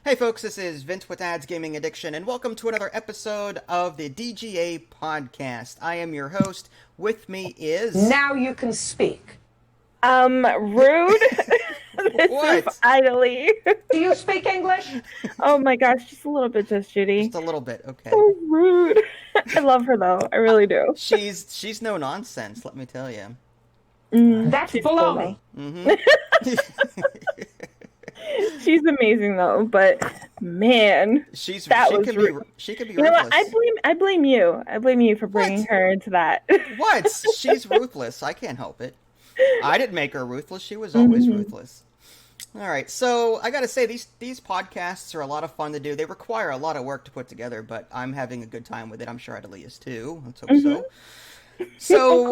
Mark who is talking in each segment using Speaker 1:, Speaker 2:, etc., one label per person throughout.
Speaker 1: Hey folks, this is Vince with Ads Gaming Addiction, and welcome to another episode of the DGA podcast. I am your host. With me is...
Speaker 2: Now you can speak.
Speaker 3: Rude. This
Speaker 1: What?
Speaker 3: is idly.
Speaker 2: Do you speak English?
Speaker 3: Oh my gosh, just a little bit, just Judy.
Speaker 1: Just a little bit, okay.
Speaker 3: So rude. I love her though. I really do.
Speaker 1: She's no nonsense, let me tell you.
Speaker 2: That's
Speaker 3: She's
Speaker 2: baloney.
Speaker 3: She's amazing though, but man,
Speaker 1: She
Speaker 3: that
Speaker 1: could
Speaker 3: was
Speaker 1: be
Speaker 3: rude.
Speaker 1: she could be
Speaker 3: You know what?
Speaker 1: ruthless.
Speaker 3: I blame you. I blame you for bringing
Speaker 1: What?
Speaker 3: her into that.
Speaker 1: What? She's ruthless. I can't help it. I didn't make her ruthless. She was always ruthless. All right, so I gotta say these podcasts are a lot of fun to do. They require a lot of work to put together, but I'm having a good time with it. I'm sure Adelie is too. Let's hope so. So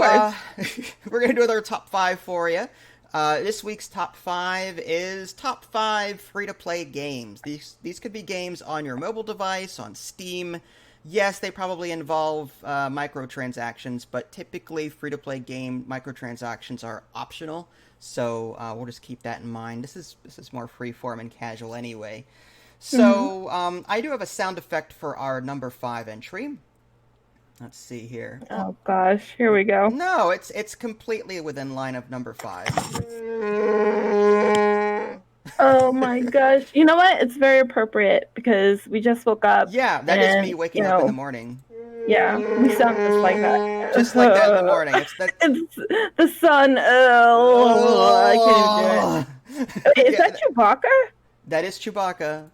Speaker 1: we're gonna do another top 5 for you. This week's top 5 is top 5 free-to-play games. These could be games on your mobile device, on Steam. Yes, they probably involve microtransactions, but typically free-to-play game microtransactions are optional. So we'll just keep that in mind. This is more free-form and casual anyway. So I do have a sound effect for our number 5 entry. Let's see here.
Speaker 3: Oh gosh, here we go.
Speaker 1: No, it's completely within line of number 5.
Speaker 3: Oh my gosh. You know what? It's very appropriate because we just woke up.
Speaker 1: Yeah, that is me waking up in the morning.
Speaker 3: Yeah, we sound just like that.
Speaker 1: Just like that in the morning. It's
Speaker 3: the sun. I can't even do it. Wait, is that Chewbacca?
Speaker 1: That is Chewbacca.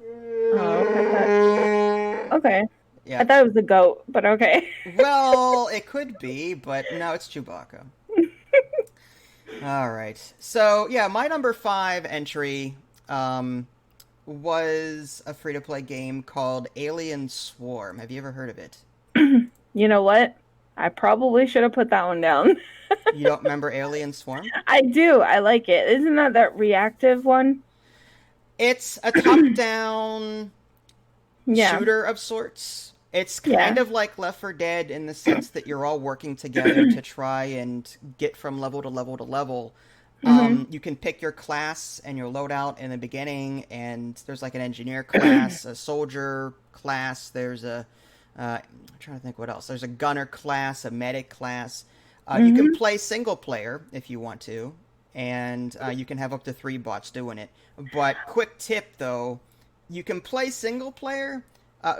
Speaker 3: Oh, okay.
Speaker 1: Yeah.
Speaker 3: I thought it was a goat, but okay.
Speaker 1: Well, it could be, but no, it's Chewbacca. All right. So, yeah, my number 5 entry was a free-to-play game called Alien Swarm. Have you ever heard of it?
Speaker 3: You know what? I probably should have put that one down.
Speaker 1: You don't remember Alien Swarm?
Speaker 3: I do. I like it. Isn't that reactive one?
Speaker 1: It's a top-down shooter of sorts. It's kind of like Left 4 Dead in the sense that you're all working together to try and get from level to level to level. You can pick your class and your loadout in the beginning, and there's like an engineer class, a soldier class, there's I'm trying to think what else. There's a gunner class, a medic class. You can play single player if you want to, and you can have up to 3 bots doing it. But quick tip though, you can play single player.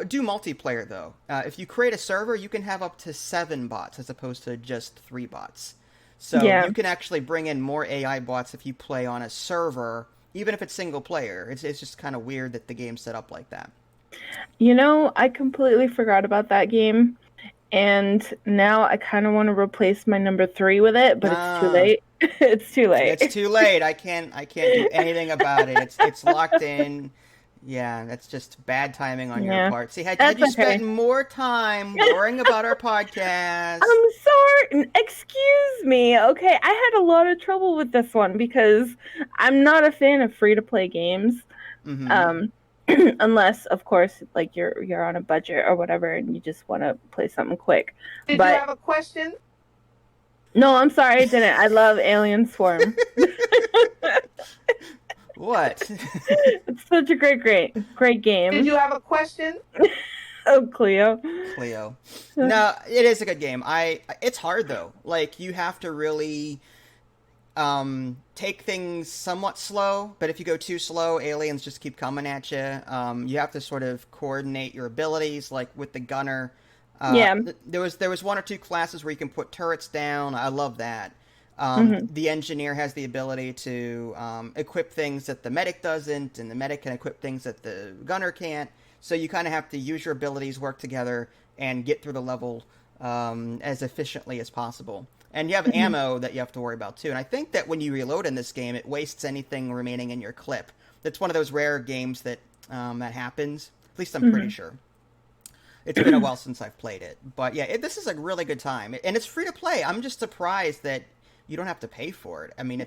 Speaker 1: Do multiplayer, though. If you create a server, you can have up to 7 bots as opposed to just 3 bots. So you can actually bring in more AI bots if you play on a server, even if it's single player. It's just kind of weird that the game's set up like that.
Speaker 3: You know, I completely forgot about that game, and now I kind of want to replace my number 3 with it, but it's too late. It's too late.
Speaker 1: It's too late. I can't do anything about it. It's locked in. Yeah, that's just bad timing on your part. See, had you spent more time worrying about our podcast...
Speaker 3: I'm sorry. Excuse me. Okay, I had a lot of trouble with this one because I'm not a fan of free-to-play games. Unless, of course, like you're on a budget or whatever and you just want to play something quick.
Speaker 2: Did you have a question?
Speaker 3: No, I'm sorry, I didn't. I love Alien Swarm.
Speaker 1: What?
Speaker 3: It's such a great game.
Speaker 2: Did you have a question?
Speaker 3: Oh, Cleo.
Speaker 1: No, it is a good game. It's hard though. Like you have to really take things somewhat slow, but if you go too slow, aliens just keep coming at you. You have to sort of coordinate your abilities, like with the gunner. There was 1 or 2 classes where you can put turrets down. I love that. The engineer has the ability to equip things that the medic doesn't, and the medic can equip things that the gunner can't. So you kind of have to use your abilities, work together, and get through the level as efficiently as possible. And you have ammo that you have to worry about too. And I think that when you reload in this game, it wastes anything remaining in your clip. That's one of those rare games that that happens. At least I'm pretty sure. It's been a while since I've played it. But yeah, this is a really good time. And it's free to play. I'm just surprised that you don't have to pay for it. I mean,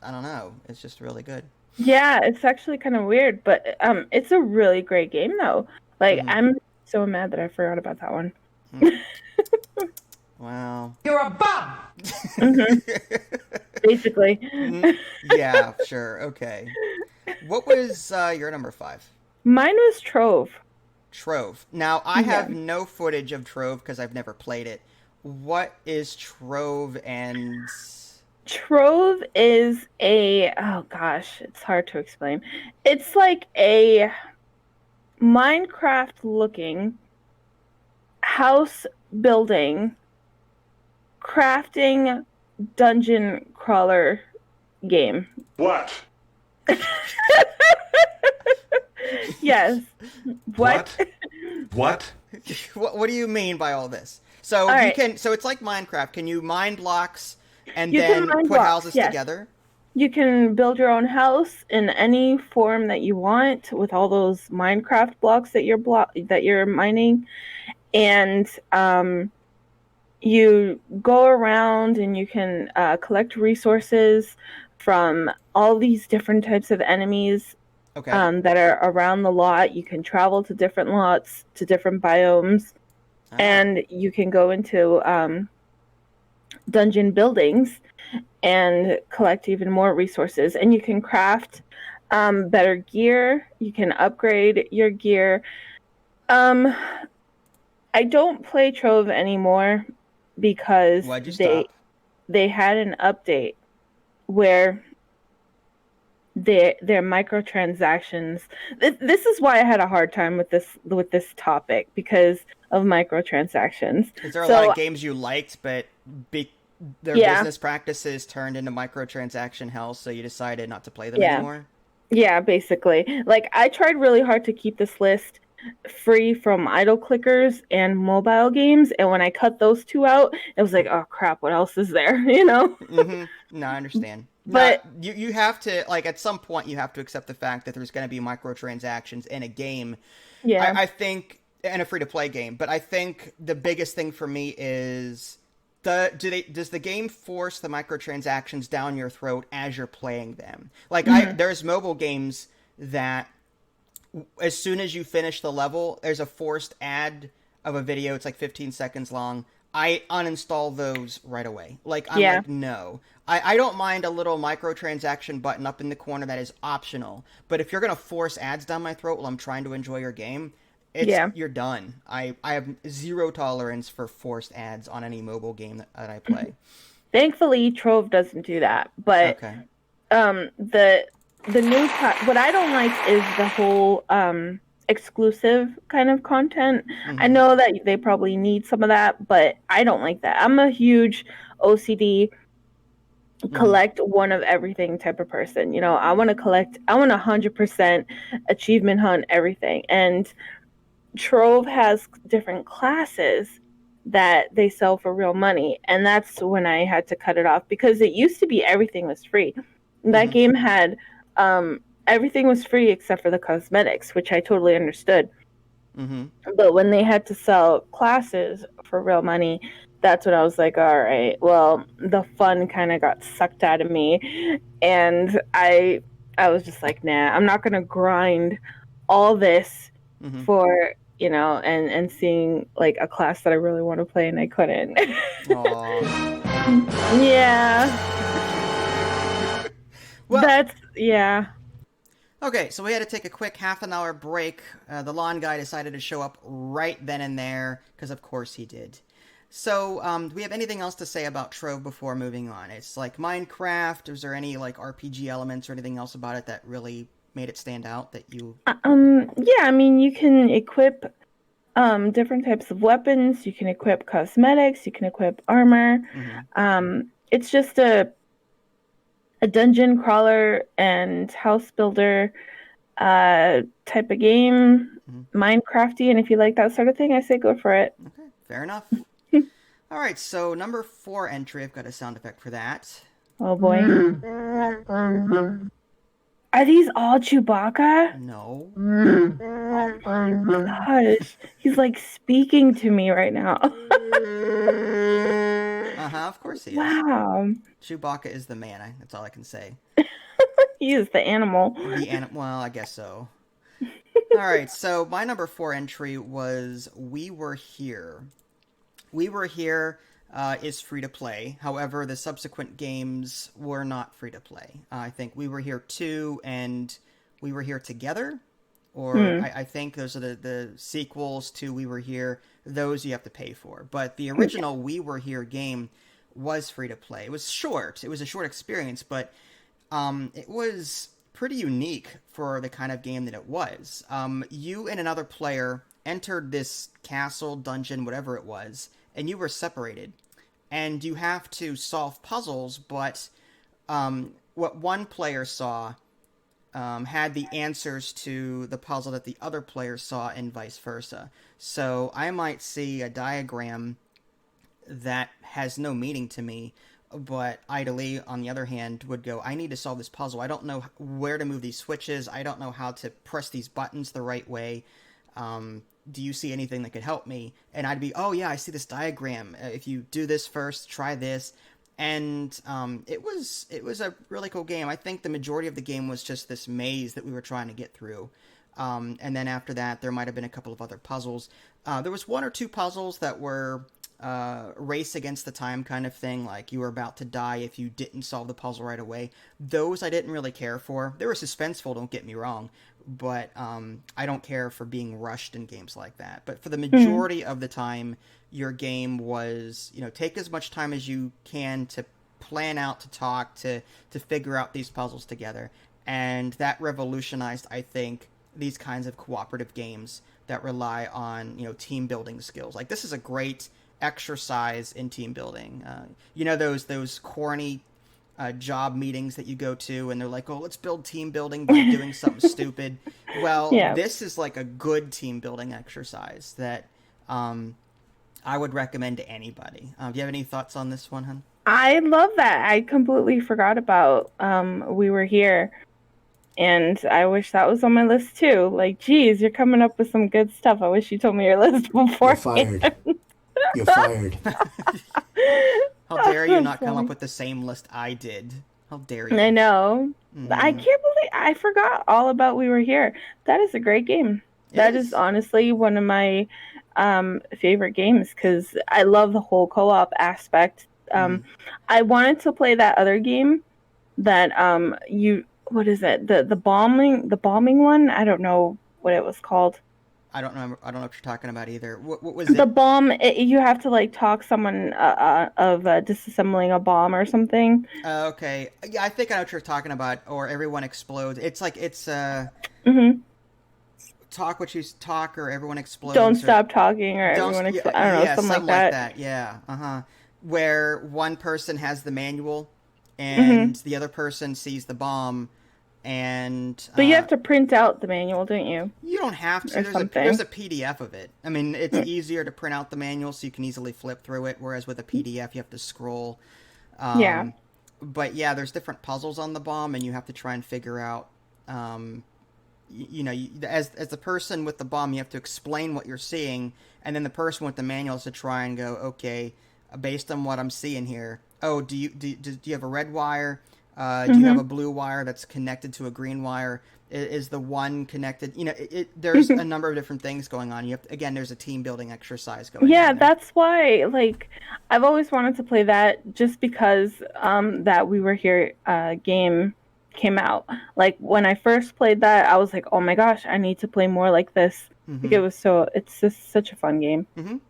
Speaker 1: I don't know. It's just really good.
Speaker 3: Yeah, it's actually kind of weird, but it's a really great game though. Like I'm so mad that I forgot about that one.
Speaker 1: Wow.
Speaker 2: You're a bum!
Speaker 3: Basically.
Speaker 1: Yeah, sure. Okay. What was your number 5?
Speaker 3: Mine was Trove.
Speaker 1: Trove. Now, I
Speaker 3: Yeah.
Speaker 1: have no footage of Trove because I've never played it. What is Trove and...
Speaker 3: Trove is oh gosh, it's hard to explain. It's like a Minecraft looking house building, crafting dungeon crawler game.
Speaker 4: What?
Speaker 3: Yes. What?
Speaker 4: What?
Speaker 1: what do you mean by all this? So
Speaker 3: All
Speaker 1: you
Speaker 3: right.
Speaker 1: can... So it's like Minecraft. Can you mine blocks and
Speaker 3: You can
Speaker 1: then
Speaker 3: mine
Speaker 1: put
Speaker 3: blocks,
Speaker 1: houses
Speaker 3: yes.
Speaker 1: together?
Speaker 3: You can build your own house in any form that you want with all those Minecraft blocks that you're mining, and you go around and you can collect resources from all these different types of enemies
Speaker 1: Okay.
Speaker 3: that are around the lot. You can travel to different lots, to different biomes, and you can go into dungeon buildings and collect even more resources. And you can craft better gear. You can upgrade your gear. I don't play Trove anymore because
Speaker 1: Why'd you stop?
Speaker 3: they had an update where their microtransactions. This is why I had a hard time with this topic, because of microtransactions.
Speaker 1: Is there a lot of games you liked, but their business practices turned into microtransaction hell, so you decided not to play them anymore?
Speaker 3: Yeah, basically. Like, I tried really hard to keep this list free from idle clickers and mobile games, and when I cut those two out, it was like, oh crap, what else is there? You know?
Speaker 1: Mm-hmm. No, I understand.
Speaker 3: But
Speaker 1: you have to, like, at some point you have to accept the fact that there's going to be microtransactions in a game.
Speaker 3: yeah,
Speaker 1: I think, in a free-to-play game, but I think the biggest thing for me is... does the game force the microtransactions down your throat as you're playing them? Like, there's mobile games that as soon as you finish the level, there's a forced ad of a video. It's like 15 seconds long. I uninstall those right away. Like, I'm like, no. I don't mind a little microtransaction button up in the corner that is optional. But if you're going to force ads down my throat while I'm trying to enjoy your game, you're done. I have zero tolerance for forced ads on any mobile game that I play.
Speaker 3: Thankfully, Trove doesn't do that. But the new what I don't like is the whole exclusive kind of content. Mm-hmm. I know that they probably need some of that, but I don't like that. I'm a huge OCD collect one of everything type of person. You know, I want to 100% achievement hunt everything. And Trove has different classes that they sell for real money, and that's when I had to cut it off, because it used to be everything was free. That game had everything was free except for the cosmetics, which I totally understood. But when they had to sell classes for real money, that's when I was like, all right, well, the fun kind of got sucked out of me, and I was just like, nah, I'm not gonna grind all this for, you know, and seeing like a class that I really want to play and I couldn't. Yeah. Well,
Speaker 1: Okay, so we had to take a quick half-an-hour break. The lawn guy decided to show up right then and there, because of course he did. So, do we have anything else to say about Trove before moving on? It's like Minecraft. Was there any like RPG elements or anything else about it that really made it stand out that you...
Speaker 3: Yeah, I mean, you can equip different types of weapons. You can equip cosmetics. You can equip armor. It's just a dungeon crawler and house builder type of game, Minecrafty, and if you like that sort of thing, I say go for it.
Speaker 1: Okay, fair enough. All right, so number 4 entry, I've got a sound effect for that.
Speaker 3: Oh boy. Are these all Chewbacca?
Speaker 1: No.
Speaker 3: Gosh, he's like speaking to me right now.
Speaker 1: Of course he is.
Speaker 3: Wow.
Speaker 1: Chewbacca is the man. That's all I can say.
Speaker 3: He is the animal.
Speaker 1: Well, I guess so. All right, so my number 4 entry was We Were Here. We Were Here is free to play. However, the subsequent games were not free to play. I think We Were Here 2 and We Were Here Together or I think those are the sequels to We Were Here. Those you have to pay for. But the original We Were Here game was free to play. It was short. It was a short experience, but it was pretty unique for the kind of game that it was. You and another player entered this castle, dungeon, whatever it was, and you were separated. And you have to solve puzzles, but what one player saw had the answers to the puzzle that the other player saw, and vice versa. So I might see a diagram that has no meaning to me, but idly, on the other hand, would go, I need to solve this puzzle. I don't know where to move these switches. I don't know how to press these buttons the right way. Do you see anything that could help me? And I'd be, oh yeah, I see this diagram. If you do this first, try this. And it was a really cool game. I think the majority of the game was just this maze that we were trying to get through. And then after that, there might have been a couple of other puzzles. There was one or two puzzles that were race against the time kind of thing, like you were about to die if you didn't solve the puzzle right away. Those I didn't really care for. They were suspenseful, don't get me wrong, but I don't care for being rushed in games like that. But for the majority of the time, your game was, take as much time as you can to plan out, to talk, to figure out these puzzles together. And that revolutionized, I think, these kinds of cooperative games that rely on, team building skills. Like, this is a great exercise in team building. Those corny job meetings that you go to and they're like, oh, let's build team building by doing something stupid. Well, this is like a good team building exercise that I would recommend to anybody. Do you have any thoughts on this one, hun?
Speaker 3: I love that. I completely forgot about We Were Here. And I wish that was on my list too. Like, geez, you're coming up with some good stuff. I wish you told me your list before.
Speaker 4: You're fired. You're fired.
Speaker 1: How dare you not come up with the same list I did? How dare you?
Speaker 3: I know. I can't believe I forgot all about We Were Here. That is a great game. That is honestly one of my favorite games because I love the whole co-op aspect. I wanted to play that other game that what is it? The bombing one? I don't know what it was called.
Speaker 1: I don't know what you're talking about either. What was it?
Speaker 3: The bomb, you have to like talk someone of disassembling a bomb or something.
Speaker 1: Okay. Yeah, I think I know what you're talking about. Or Everyone Explodes. It's like, talk what you talk or everyone explodes.
Speaker 3: Don't stop talking or everyone explodes. I don't know, something like that.
Speaker 1: Yeah. Where one person has the manual and the other person sees the bomb.
Speaker 3: But you have to print out the manual, don't you?
Speaker 1: You don't have to. There's a PDF of it. I mean, it's easier to print out the manual so you can easily flip through it, whereas with a PDF you have to scroll. But yeah, there's different puzzles on the bomb, and you have to try and figure out. As the person with the bomb, you have to explain what you're seeing, and then the person with the manual is to try and go, okay, based on what I'm seeing here. Oh, do you have a red wire? Do you have a blue wire that's connected to a green wire? Is the one connected? There's a number of different things going on. There's a team building exercise going on.
Speaker 3: Yeah, that's why, like, I've always wanted to play that just because that We Were Here game came out. Like, when I first played that, I was like, oh my gosh, I need to play more like this. Like, it's just such a fun game.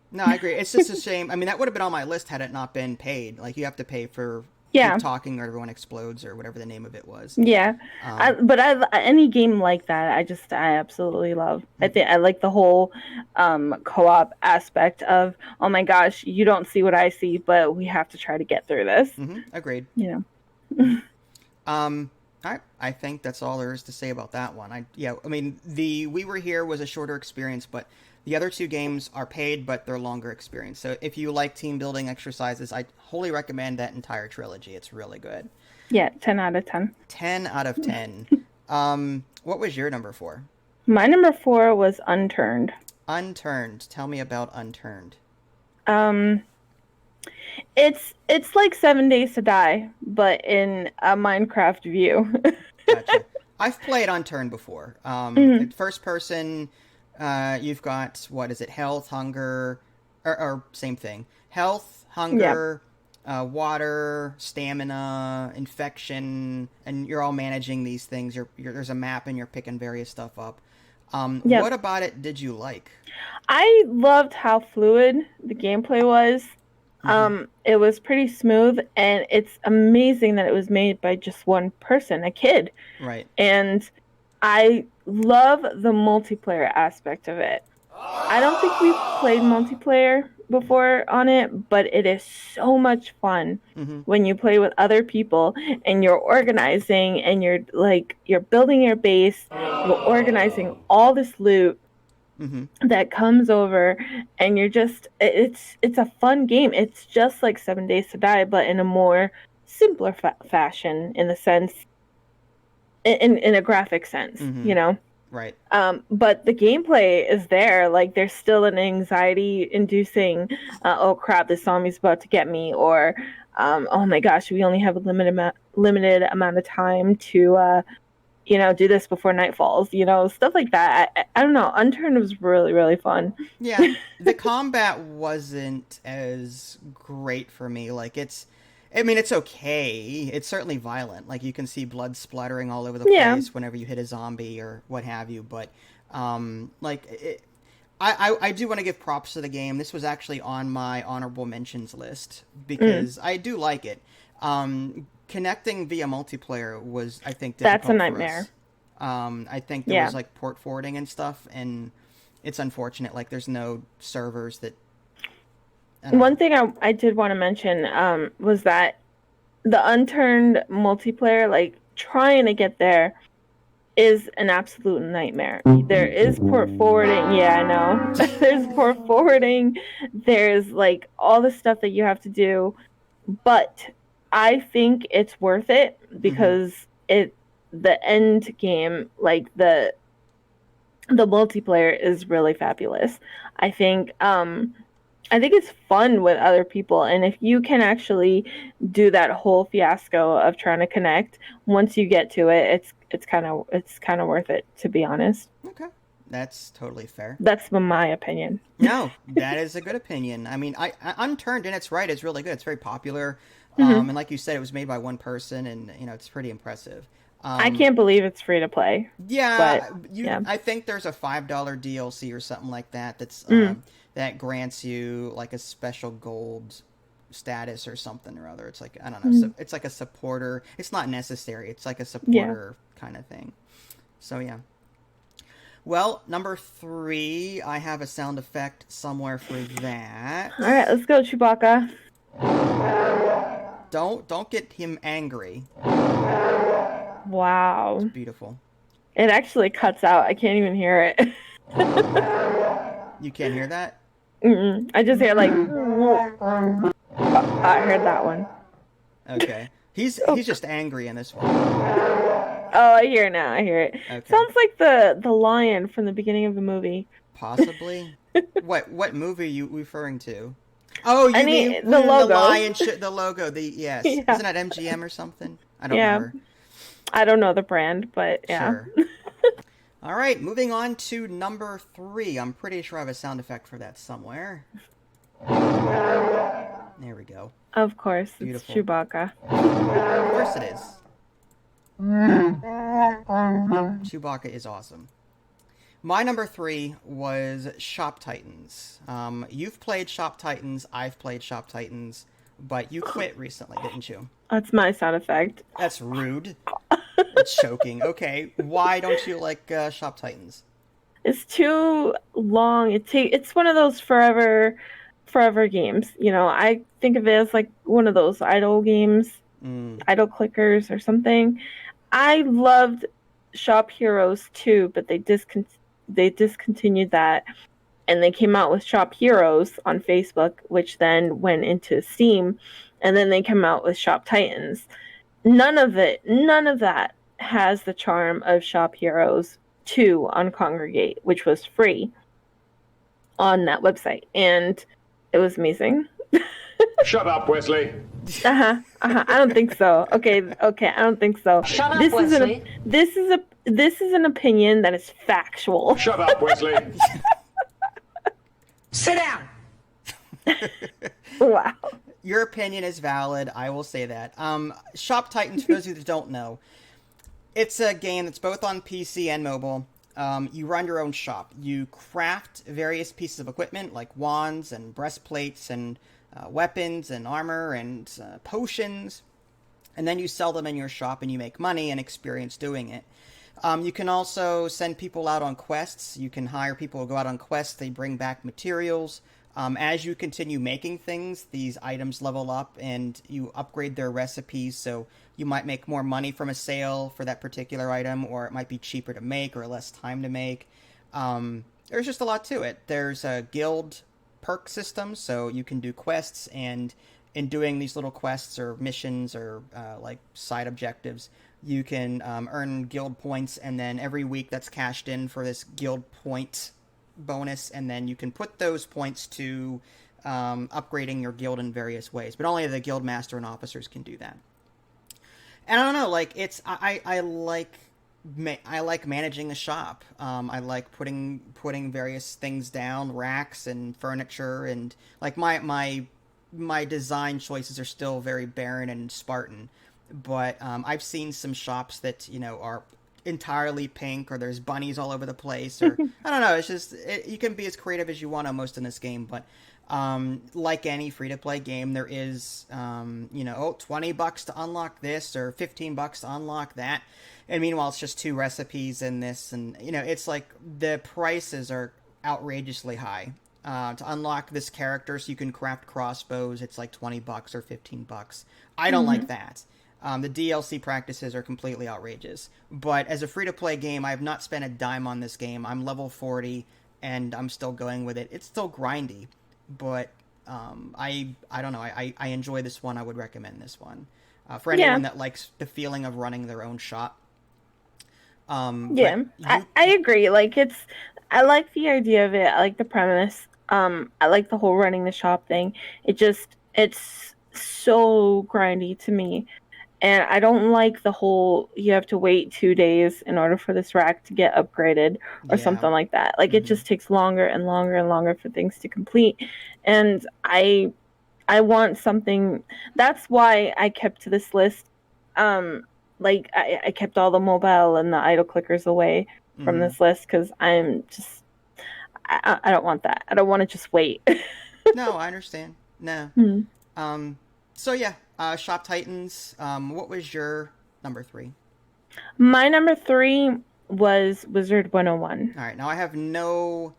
Speaker 1: No, I agree. It's just a shame. I mean, that would have been on my list had it not been paid. Like, you have to pay for Keep Talking or Everyone Explodes or whatever the name of it was.
Speaker 3: Yeah. Any game like that, I absolutely love. I think I like the whole co-op aspect of, oh my gosh, you don't see what I see, but we have to try to get through this.
Speaker 1: Agreed. I think that's all there is to say about that one. The We Were Here was a shorter experience, but the other two games are paid, but they're longer experience. So if you like team building exercises, I wholly recommend that entire trilogy. It's really good.
Speaker 3: Yeah, 10 out of 10.
Speaker 1: 10 out of 10. What was your number 4?
Speaker 3: My number 4 was Unturned.
Speaker 1: Unturned. Tell me about Unturned.
Speaker 3: It's like 7 Days to Die, but in a Minecraft view.
Speaker 1: Gotcha. I've played Unturned before. First person, you've got, what is it, health, hunger, or same thing. Health, hunger, water, stamina, infection, and you're all managing these things. There's a map and you're picking various stuff up.
Speaker 3: Yep.
Speaker 1: What about it did you like?
Speaker 3: I loved how fluid the gameplay was. It was pretty smooth, and it's amazing that it was made by just one person, a kid.
Speaker 1: Right.
Speaker 3: And I love the multiplayer aspect of it. I don't think we've played multiplayer before on it, but it is so much fun when you play with other people and you're organizing and you're building your base, you're organizing all this loot that comes over, and you're just it's a fun game. It's just like 7 Days to Die, but in a more simpler fashion, in the sense, in a graphic sense, you know.
Speaker 1: Right.
Speaker 3: But the gameplay is there. Like, there's still an anxiety-inducing, oh crap, this zombie's about to get me, or oh my gosh, we only have a limited amount of time to do this before night falls. Stuff like that. I don't know. Unturned was really, really fun.
Speaker 1: Yeah, the combat wasn't as great for me. Like, it's okay. It's certainly violent. Like, you can see blood splattering all over the place whenever you hit a zombie or what have you. But, I do want to give props to the game. This was actually on my honorable mentions list because I do like it. Connecting via multiplayer was, I think, difficult.
Speaker 3: That's a nightmare.
Speaker 1: I think there was, like, port forwarding and stuff, and it's unfortunate. Like, there's no servers that...
Speaker 3: One thing I did want to mention was that the Unturned multiplayer, like, trying to get there is an absolute nightmare. There is port forwarding. Yeah, I know. There's port forwarding. There's, like, all the stuff that you have to do. But I think it's worth it because the end game, like, the multiplayer is really fabulous. I think it's fun with other people, and if you can actually do that whole fiasco of trying to connect, once you get to it, it's kind of worth it, to be honest.
Speaker 1: Okay, that's totally fair.
Speaker 3: That's my opinion.
Speaker 1: No, that is a good opinion. I mean, I Unturned in its right is really good. It's very popular, and like you said, it was made by one person, and it's pretty impressive.
Speaker 3: I can't believe it's free to play.
Speaker 1: Yeah, I think there's a $5 DLC or something like that. That grants you, like, a special gold status or something or other. It's like, I don't know. So it's like a supporter. It's not necessary. It's like a supporter kind of thing. So yeah. Well, number 3, I have a sound effect somewhere for that.
Speaker 3: All right, let's go, Chewbacca.
Speaker 1: Don't get him angry.
Speaker 3: Wow.
Speaker 1: It's beautiful.
Speaker 3: It actually cuts out. I can't even hear it.
Speaker 1: You can't hear that?
Speaker 3: I just hear, like... I heard that one.
Speaker 1: Okay. He's just angry in this one.
Speaker 3: Oh, I hear it now. I hear it. Okay. Sounds like the lion from the beginning of the movie.
Speaker 1: Possibly. What movie are you referring to? Oh, you mean
Speaker 3: the logo?
Speaker 1: The lion, the logo. Yes. Yeah. Isn't that MGM or something? I don't remember.
Speaker 3: I don't know the brand, but yeah.
Speaker 1: Sure. All right, moving on to number 3. I'm pretty sure I have a sound effect for that somewhere. There we go.
Speaker 3: Of course,
Speaker 1: Beautiful.
Speaker 3: It's Chewbacca.
Speaker 1: Of course it is. Chewbacca is awesome. My number 3 was Shop Titans. You've played Shop Titans, I've played Shop Titans, but you quit recently, didn't you?
Speaker 3: That's my sound effect.
Speaker 1: That's rude. It's choking. Okay, why don't you like Shop Titans?
Speaker 3: It's too long. It's one of those forever games. I think of it as like one of those idle games, idle clickers or something. I loved Shop Heroes too, but they discontinued that, and they came out with Shop Heroes on Facebook, which then went into Steam, and then they came out with Shop Titans. None of that has the charm of Shop Heroes 2 on Congregate, which was free on that website, and it was amazing.
Speaker 5: Shut up, Wesley.
Speaker 3: I don't think so. Okay, I don't think so.
Speaker 6: Shut up, Wesley.
Speaker 3: This is an opinion that is factual.
Speaker 5: Shut up, Wesley.
Speaker 6: Sit down.
Speaker 3: Wow.
Speaker 1: Your opinion is valid. I will say that. Shop Titans, for those of you that don't know, it's a game that's both on PC and mobile. you run your own shop. You craft various pieces of equipment like wands and breastplates and weapons and armor and potions, and then you sell them in your shop and you make money and experience doing it. You can also send people out on quests. You can hire people to go out on quests. They bring back materials. As you continue making things, these items level up and you upgrade their recipes. So you might make more money from a sale for that particular item, or it might be cheaper to make or less time to make. There's just a lot to it. There's a guild perk system, so you can do quests, and in doing these little quests or missions or like side objectives, you can earn guild points, and then every week that's cashed in for this guild point bonus, and then you can put those points to upgrading your guild in various ways, but only the guild master and officers can do that. And I don't know, like I like managing a shop. I like putting various things down, racks and furniture, and like my design choices are still very barren and Spartan. But I've seen some shops that, you know, are entirely pink, or there's bunnies all over the place, or I don't know. It's just you can be as creative as you want almost in this game, but like any free-to-play game, there is $20 to unlock this or $15 to unlock that, and meanwhile it's just 2 recipes in this, and you know, it's like the prices are outrageously high. To unlock this character so you can craft crossbows, it's like $20 or $15. I don't like that. The DLC practices are completely outrageous. But as a free-to-play game, I have not spent a dime on this game. I'm level 40, and I'm still going with it. It's still grindy, but I don't know. I enjoy this one. I would recommend this one for anyone that likes the feeling of running their own shop.
Speaker 3: I agree. Like I like the idea of it. I like the premise. I like the whole running the shop thing. It's so grindy to me. And I don't like the whole, you have to wait 2 days in order for this rack to get upgraded or something like that. Like, it just takes longer and longer and longer for things to complete. And I want something, that's why I kept to this list. Like, I kept all the mobile and the idle clickers away from this list, because I'm just, I don't want that. I don't want to just wait.
Speaker 1: No, I understand. No. So yeah, Shop Titans. What was your number 3?
Speaker 3: My number 3 was Wizard 101.
Speaker 1: All right, now I have no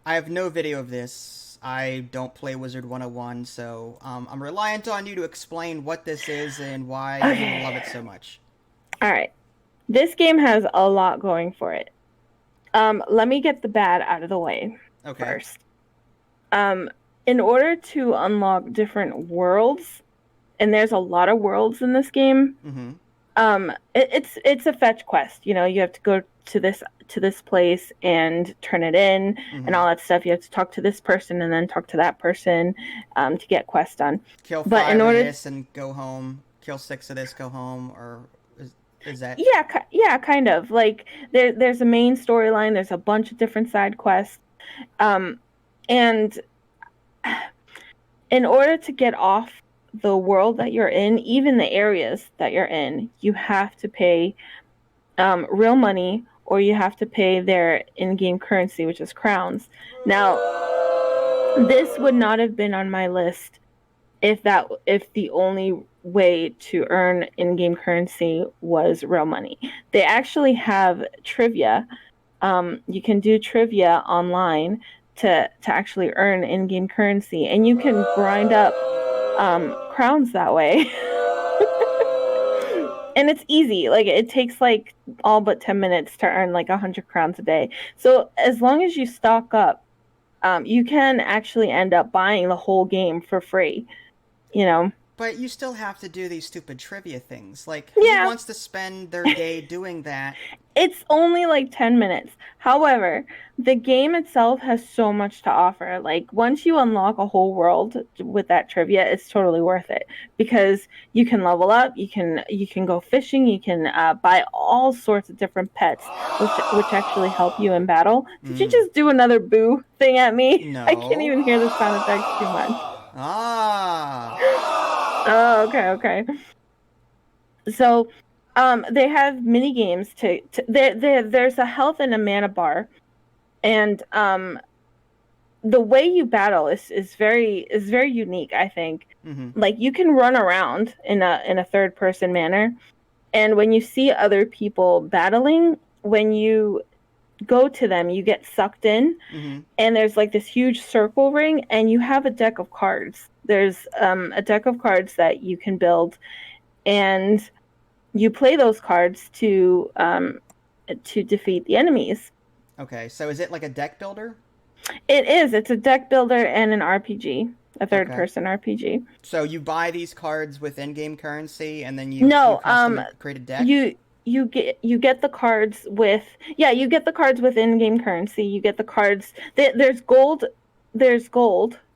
Speaker 1: video of this. I don't play Wizard 101, so I'm reliant on you to explain what this is and why you love it so much.
Speaker 3: All right, this game has a lot going for it. Let me get the bad out of the way first. In order to unlock different worlds, and there's a lot of worlds in this game, it's a fetch quest. You know, you have to go to this place and turn it in and all that stuff. You have to talk to this person and then talk to that person to get quests done.
Speaker 1: Kill 5 of this and go home. Kill 6 of this, go home, or is that?
Speaker 3: Yeah, kind of. Like there's a main storyline. There's a bunch of different side quests, and in order to get off the world that you're in, even the areas that you're in, you have to pay real money, or you have to pay their in-game currency, which is crowns. Now, this would not have been on my list if the only way to earn in-game currency was real money. They actually have trivia. You can do trivia online to actually earn in-game currency, and you can grind up crowns that way. And it's easy. Like, it takes like all but 10 minutes to earn like 100 crowns a day. So as long as you stock up, you can actually end up buying the whole game for free, you know.
Speaker 1: But you still have to do these stupid trivia things. Like, who wants to spend their day doing that?
Speaker 3: It's only like 10 minutes. However, the game itself has so much to offer. Like, once you unlock a whole world with that trivia, it's totally worth it, because you can level up, you can go fishing, you can buy all sorts of different pets, which actually help you in battle. Did you just do another boo thing at me?
Speaker 1: No.
Speaker 3: I can't even hear the sound effects too much.
Speaker 1: Ah.
Speaker 3: Oh, okay. So, They have mini games there's a health and a mana bar, and the way you battle is very unique, I think. Like, you can run around in a third person manner, and when you see other people battling, when you go to them, you get sucked in, and there's like this huge circle ring, and you have a deck of cards. There's a deck of cards that you can build, and you play those cards to defeat the enemies.
Speaker 1: Okay, so is it like a deck builder?
Speaker 3: It is. It's a deck builder and an RPG, a third-person RPG.
Speaker 1: So you buy these cards with in-game currency, and then you custom create a deck.
Speaker 3: You get the cards with you get the cards with in-game currency. You get the cards. There's gold,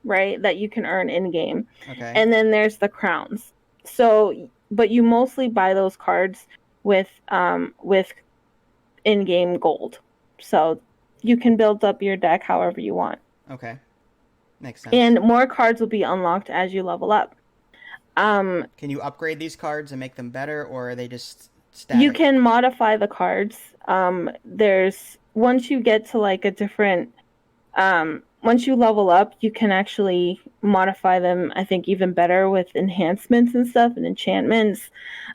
Speaker 3: right, that you can earn in-game.
Speaker 1: Okay.
Speaker 3: And then there's the crowns. So, but you mostly buy those cards with in-game gold. So you can build up your deck however you want.
Speaker 1: Okay. Makes sense.
Speaker 3: And more cards will be unlocked as you level up.
Speaker 1: Can you upgrade these cards and make them better, or are they just static?
Speaker 3: You can modify the cards. There's once you get to like a different once you level up, you can actually modify them, I think, even better with enhancements and stuff and enchantments.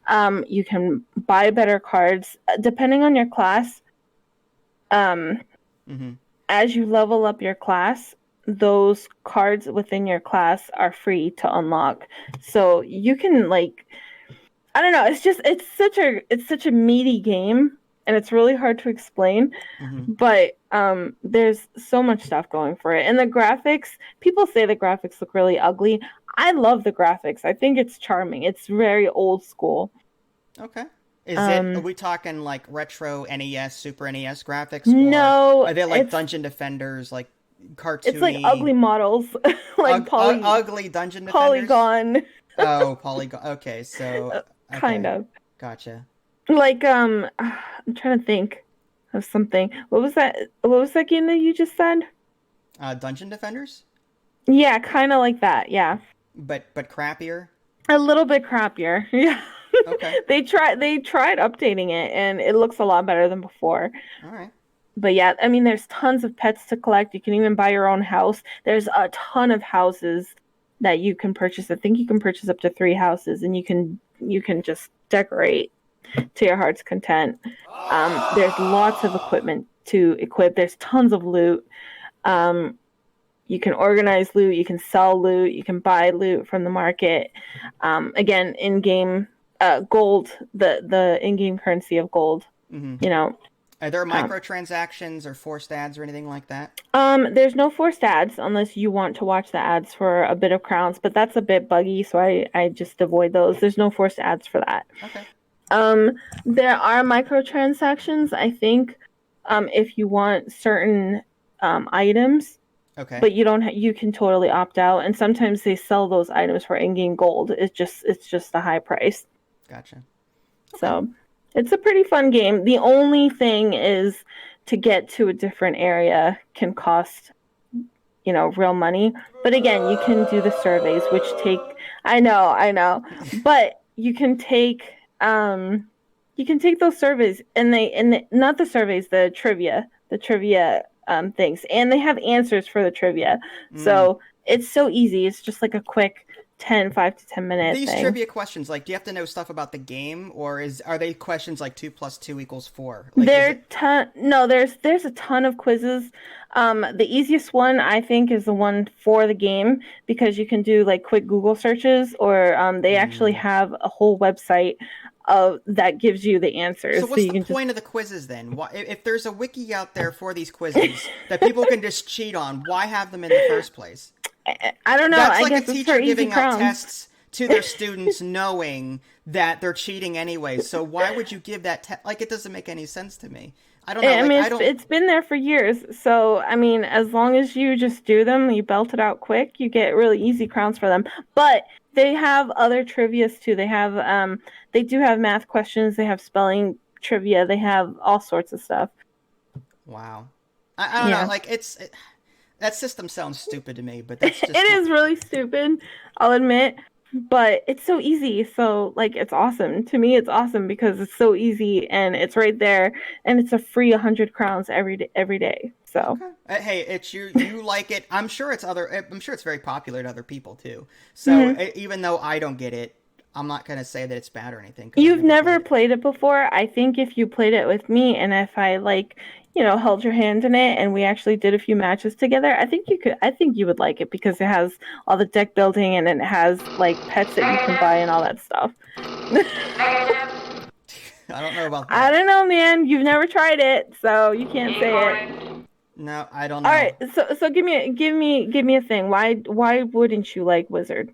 Speaker 3: You can buy better cards depending on your class. As you level up your class, those cards within your class are free to unlock. So you can, like, I don't know, it's such a meaty game, and it's really hard to explain. But there's so much stuff going for it. And the graphics, people say the graphics look really ugly. I love the graphics. I think it's charming. It's very old school.
Speaker 1: Okay. Are we talking like retro NES, Super NES graphics?
Speaker 3: No.
Speaker 1: Are they like Dungeon Defenders, like cartoony?
Speaker 3: It's like ugly models. Like
Speaker 1: ugly Dungeon Defenders?
Speaker 3: Polygon.
Speaker 1: Oh, Polygon. Okay, so... Okay.
Speaker 3: Kind of.
Speaker 1: Gotcha.
Speaker 3: Like, I'm trying to think of something. What was that game that you just said?
Speaker 1: Dungeon Defenders?
Speaker 3: Yeah, kind of like that, yeah.
Speaker 1: But crappier?
Speaker 3: A little bit crappier, yeah.
Speaker 1: Okay.
Speaker 3: They tried updating it, and it looks a lot better than before.
Speaker 1: All right.
Speaker 3: But yeah, I mean, there's tons of pets to collect. You can even buy your own house. There's a ton of houses that you can purchase. I think you can purchase up to 3 houses, and you can just decorate to your heart's content. There's lots of equipment to equip. There's tons of loot. You can organize loot. You can sell loot. You can buy loot from the market. Again, in-game gold, the in-game currency of gold. You know.
Speaker 1: Are there microtransactions or forced ads or anything like that?
Speaker 3: There's no forced ads unless you want to watch the ads for a bit of crowns, but that's a bit buggy, so I just avoid those. There's no forced ads for that.
Speaker 1: Okay.
Speaker 3: There are microtransactions, I think, if you want certain items.
Speaker 1: Okay.
Speaker 3: But you can totally opt out, and sometimes they sell those items for in-game gold. It's just a high price.
Speaker 1: Gotcha. Okay.
Speaker 3: So it's a pretty fun game. The only thing is to get to a different area can cost, real money. But again, you can do the surveys, which take, I know, but you can take those surveys not the surveys, the trivia things, and they have answers for the trivia. So it's so easy. It's just like a quick 5 to 10 minute
Speaker 1: These
Speaker 3: thing.
Speaker 1: trivia questions, like, do you have to know stuff about the game, or are they questions like 2 + 2 = 4? Like,
Speaker 3: there's a ton of quizzes. The easiest one, I think, is the one for the game, because you can do like quick Google searches, or they actually have a whole website that gives you the answers.
Speaker 1: So what's the point of the quizzes then? If there's a wiki out there for these quizzes that people can just cheat on, why have them in the first place?
Speaker 3: I don't know.
Speaker 1: That's like
Speaker 3: I guess
Speaker 1: a teacher giving out tests to their students knowing that they're cheating anyway. So why would you give that test? Like, it doesn't make any sense to me. I don't know.
Speaker 3: I mean, it's been there for years. So, I mean, as long as you just do them, you belt it out quick, you get really easy crowns for them. But they have other trivias too. They have, they do have math questions. They have spelling trivia. They have all sorts of stuff.
Speaker 1: Wow. I don't know. Like, that system sounds stupid to me, but that's just...
Speaker 3: It is really stupid, I'll admit. but it's so easy. So like, it's awesome. To me, it's awesome because it's so easy and it's right there, and it's a free 100 crowns every day. So
Speaker 1: Okay. Hey, it's you like it. I'm sure it's very popular to other people too. So even though I don't get it, I'm not gonna say that it's bad or anything. 'Cause I've
Speaker 3: you've never
Speaker 1: played
Speaker 3: played it before. I think if you played it with me, and if I held your hand in it, and we actually did a few matches together, I think you could. I think you would like it because it has all the deck building and it has like pets that you can buy and all that stuff.
Speaker 1: it. I don't know about that.
Speaker 3: I don't know, man. You've never tried it, so you can't say it.
Speaker 1: No, I don't know.
Speaker 3: All right, so give me a thing. Why wouldn't you like Wizard?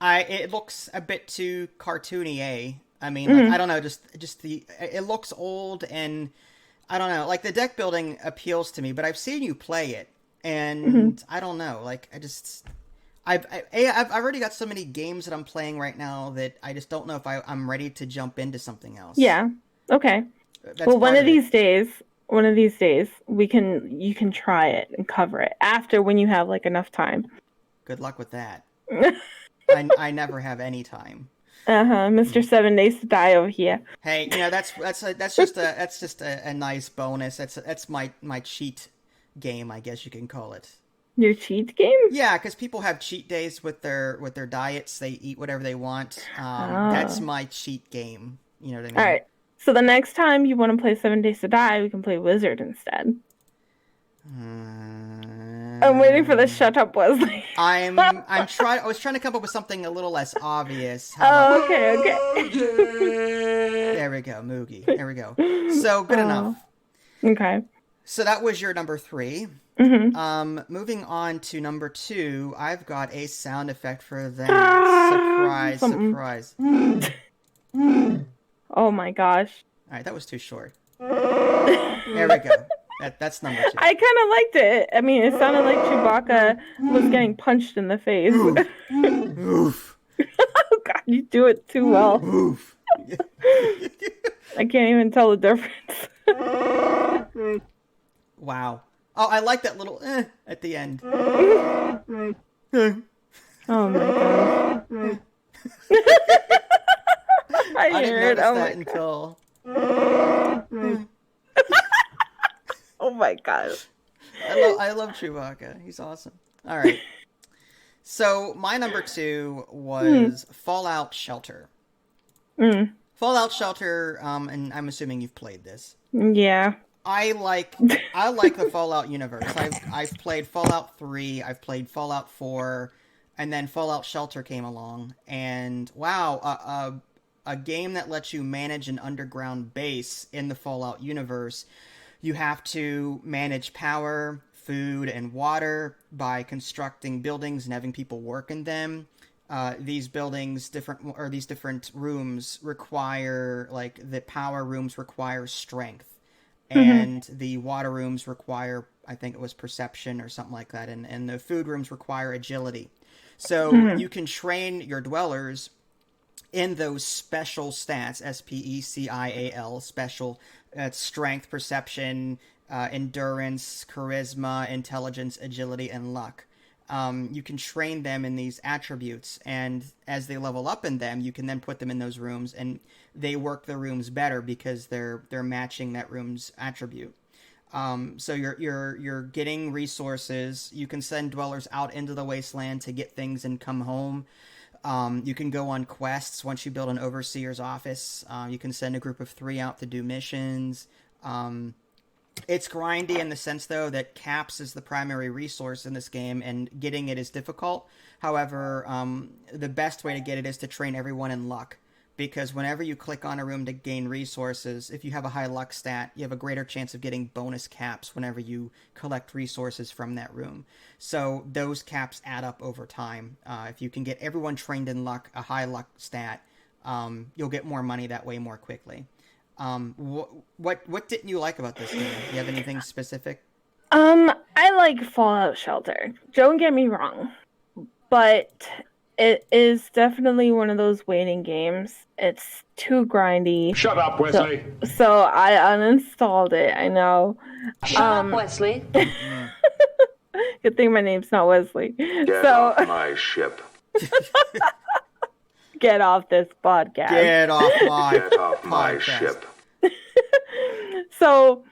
Speaker 1: It looks a bit too cartoony, eh? I mean, like, I don't know, just it looks old, and I don't know, like the deck building appeals to me, but I've seen you play it, and I don't know, like I've already got so many games that I'm playing right now that I just don't know if I'm ready to jump into something else.
Speaker 3: Yeah. Okay.
Speaker 1: That's
Speaker 3: Well, one
Speaker 1: part
Speaker 3: of these days, you can try it and cover it after when you have like enough time.
Speaker 1: Good luck with that. I never have any time.
Speaker 3: Mr. 7 Days to Die over here.
Speaker 1: Hey, that's just a nice bonus. That's my cheat game, I guess you can call it.
Speaker 3: Your cheat game?
Speaker 1: Yeah, because people have cheat days with their diets. They eat whatever they want. That's my cheat game. You know what I mean?
Speaker 3: All right. So the next time you want to play 7 Days to Die, we can play Wizard instead. I'm waiting for the shut up, Wesley.
Speaker 1: I was trying to come up with something a little less obvious.
Speaker 3: Okay.
Speaker 1: There we go, Moogie. There we go. So good enough.
Speaker 3: Okay.
Speaker 1: So that was your number 3. Moving on to number 2, I've got a sound effect for that. Surprise.
Speaker 3: Oh my gosh.
Speaker 1: All right, that was too short. There we go. That's number 2.
Speaker 3: I kind of liked it. I mean, it sounded like Chewbacca was getting punched in the face.
Speaker 1: Oof.
Speaker 3: Oh God, you do it too well.
Speaker 1: Oof.
Speaker 3: I can't even tell the difference.
Speaker 1: Wow. Oh, I like that little at the end.
Speaker 3: Oh my gosh. I
Speaker 1: didn't
Speaker 3: heard
Speaker 1: notice
Speaker 3: it.
Speaker 1: that until...
Speaker 3: Oh my gosh.
Speaker 1: I love Chewbacca. He's awesome. All right. So my number 2 was Fallout Shelter. Fallout Shelter, and I'm assuming you've played this.
Speaker 3: Yeah.
Speaker 1: I like the Fallout universe. I've played Fallout 3, I've played Fallout 4, and then Fallout Shelter came along, and wow, a game that lets you manage an underground base in the Fallout universe. You have to manage power, food, and water by constructing buildings and having people work in them. These buildings, these different rooms require, like, the power rooms require strength. And the water rooms require, I think it was perception or something like that, and the food rooms require agility. So you can train your dwellers in those special stats, SPECIAL, special strength, perception, endurance, charisma, intelligence, agility, and luck. You can train them in these attributes, and as they level up in them, you can then put them in those rooms, and they work the rooms better because they're matching that room's attribute. So you're getting resources. You can send dwellers out into the wasteland to get things and come home. You can go on quests once you build an overseer's office. You can send a group of 3 out to do missions. It's grindy in the sense, though, that caps is the primary resource in this game, and getting it is difficult. However, the best way to get it is to train everyone in luck, because whenever you click on a room to gain resources, if you have a high luck stat, you have a greater chance of getting bonus caps whenever you collect resources from that room. So those caps add up over time. If you can get everyone trained in luck, a high luck stat, you'll get more money that way more quickly. What didn't you like about this game? Do you have anything specific?
Speaker 3: I like Fallout Shelter. Don't get me wrong, but it is definitely one of those waiting games. It's too grindy.
Speaker 5: Shut up, Wesley.
Speaker 3: So I uninstalled it. I know.
Speaker 6: Shut up, Wesley.
Speaker 3: Good thing my name's not Wesley.
Speaker 5: Get off my ship.
Speaker 3: Get off this podcast.
Speaker 1: Get off my
Speaker 5: Get off my
Speaker 1: podcast.
Speaker 5: ship.
Speaker 3: So,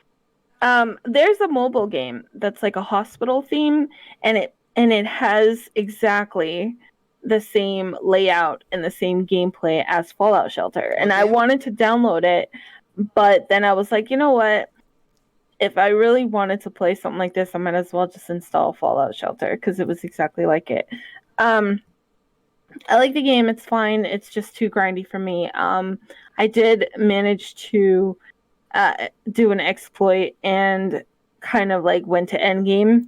Speaker 3: there's a mobile game that's like a hospital theme, and it has exactly the same layout and the same gameplay as Fallout Shelter. And I
Speaker 1: Okay.
Speaker 3: wanted to download it, but then I was like, you know what? If I really wanted to play something like this, I might as well just install Fallout Shelter because it was exactly like it. I like the game. It's fine. It's just too grindy for me. I did manage to do an exploit and kind of like went to endgame.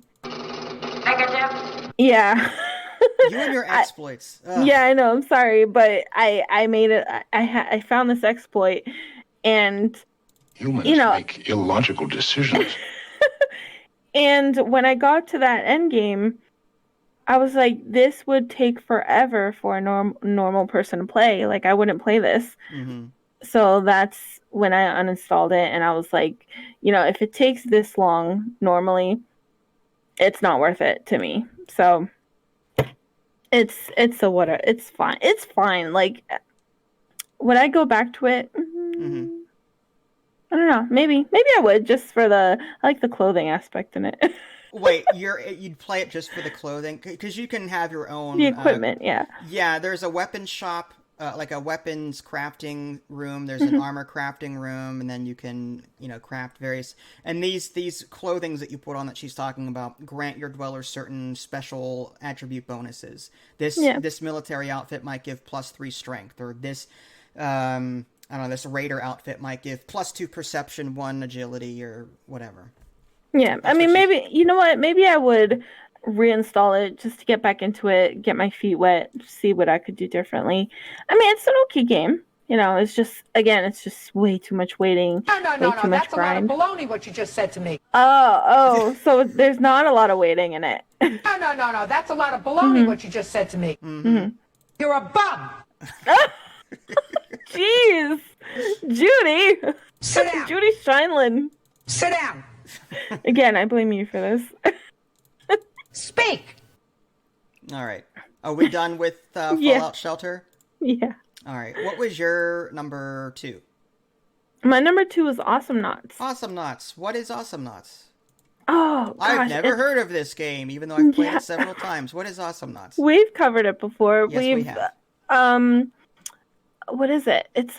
Speaker 3: Yeah.
Speaker 1: You and your exploits. Ugh.
Speaker 3: Yeah, I know. I'm sorry, but I made it. I found this exploit, and
Speaker 7: Humans
Speaker 3: You know-
Speaker 7: make illogical decisions.
Speaker 3: and when I got to that end game, I was like, this would take forever for a normal person to play. Like, I wouldn't play this.
Speaker 1: Mhm.
Speaker 3: So that's when I uninstalled it, and I was like, if it takes this long normally, it's not worth it to me. So it's fine. It's fine. Like, would I go back to it?
Speaker 1: Mhm.
Speaker 3: I don't know. Maybe I would, just for I like the clothing aspect in it.
Speaker 1: Wait, you'd play it just for the clothing? Because you can have your own...
Speaker 3: The equipment, yeah.
Speaker 1: Yeah, there's a weapons shop, like a weapons crafting room. There's an armor crafting room, and then you can, craft various... And these clothings that you put on that she's talking about grant your dwellers certain special attribute bonuses. This military outfit might give +3 strength, or this... I don't know, this raider outfit might give +2 perception, 1 agility, or whatever.
Speaker 3: Yeah, I mean, maybe, you know what? Maybe I would reinstall it just to get back into it, get my feet wet, see what I could do differently. I mean, it's an okay game. It's just, again, it's just way too much waiting.
Speaker 2: No.
Speaker 3: Too much
Speaker 2: That's
Speaker 3: grind.
Speaker 2: a lot of baloney what you just said to me.
Speaker 3: Oh, so there's not a lot of waiting in it.
Speaker 2: No. That's a lot of baloney what you just said to me.
Speaker 1: Mm-hmm.
Speaker 2: You're a bum.
Speaker 3: Jeez, Judy.
Speaker 2: Sit down.
Speaker 3: Judy Steinlin.
Speaker 2: Sit down.
Speaker 3: Again, I blame you for this.
Speaker 2: Speak.
Speaker 1: All right. Are we done with Fallout
Speaker 3: Yeah.
Speaker 1: Shelter?
Speaker 3: Yeah.
Speaker 1: All right. What was your number 2?
Speaker 3: My number 2 is Awesomenauts.
Speaker 1: Awesomenauts. What is Awesomenauts?
Speaker 3: Oh, gosh.
Speaker 1: I've never heard of this game, even though I've played it several times. What is Awesomenauts?
Speaker 3: We've covered it before.
Speaker 1: Yes, we have.
Speaker 3: What is it? It's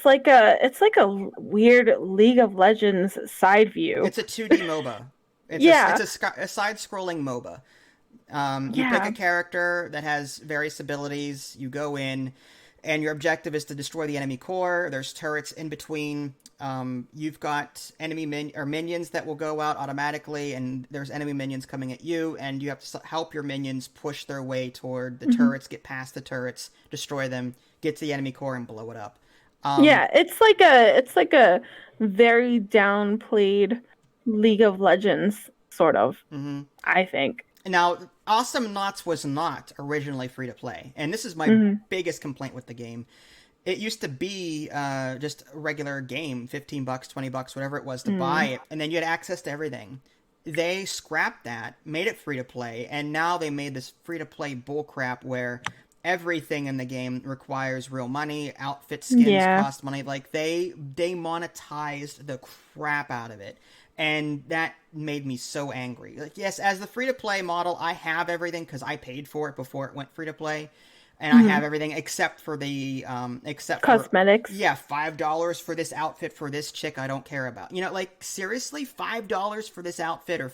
Speaker 3: like a weird League of Legends side view.
Speaker 1: It's a 2D MOBA. It's a side-scrolling MOBA. You pick a character that has various abilities. You go in, and your objective is to destroy the enemy core. There's turrets in between. You've got enemy minions that will go out automatically, and there's enemy minions coming at you, and you have to help your minions push their way toward the turrets, get past the turrets, destroy them, get to the enemy core, and blow it up.
Speaker 3: It's like a very downplayed League of Legends, sort of.
Speaker 1: Mm-hmm.
Speaker 3: I think.
Speaker 1: Now, Awesomenauts was not originally free to play, and this is my biggest complaint with the game. It used to be just a regular game, $15, $20, whatever it was to buy it, and then you had access to everything. They scrapped that, made it free to play, and now they made this free to play bullcrap where everything in the game requires real money. Outfit skins cost money. Like they monetized the crap out of it. And that made me so angry. Like, yes, as the free-to-play model, I have everything because I paid for it before it went free-to-play. And I have everything except for the...
Speaker 3: cosmetics.
Speaker 1: $5 for this outfit for this chick I don't care about. Seriously? $5 for this outfit or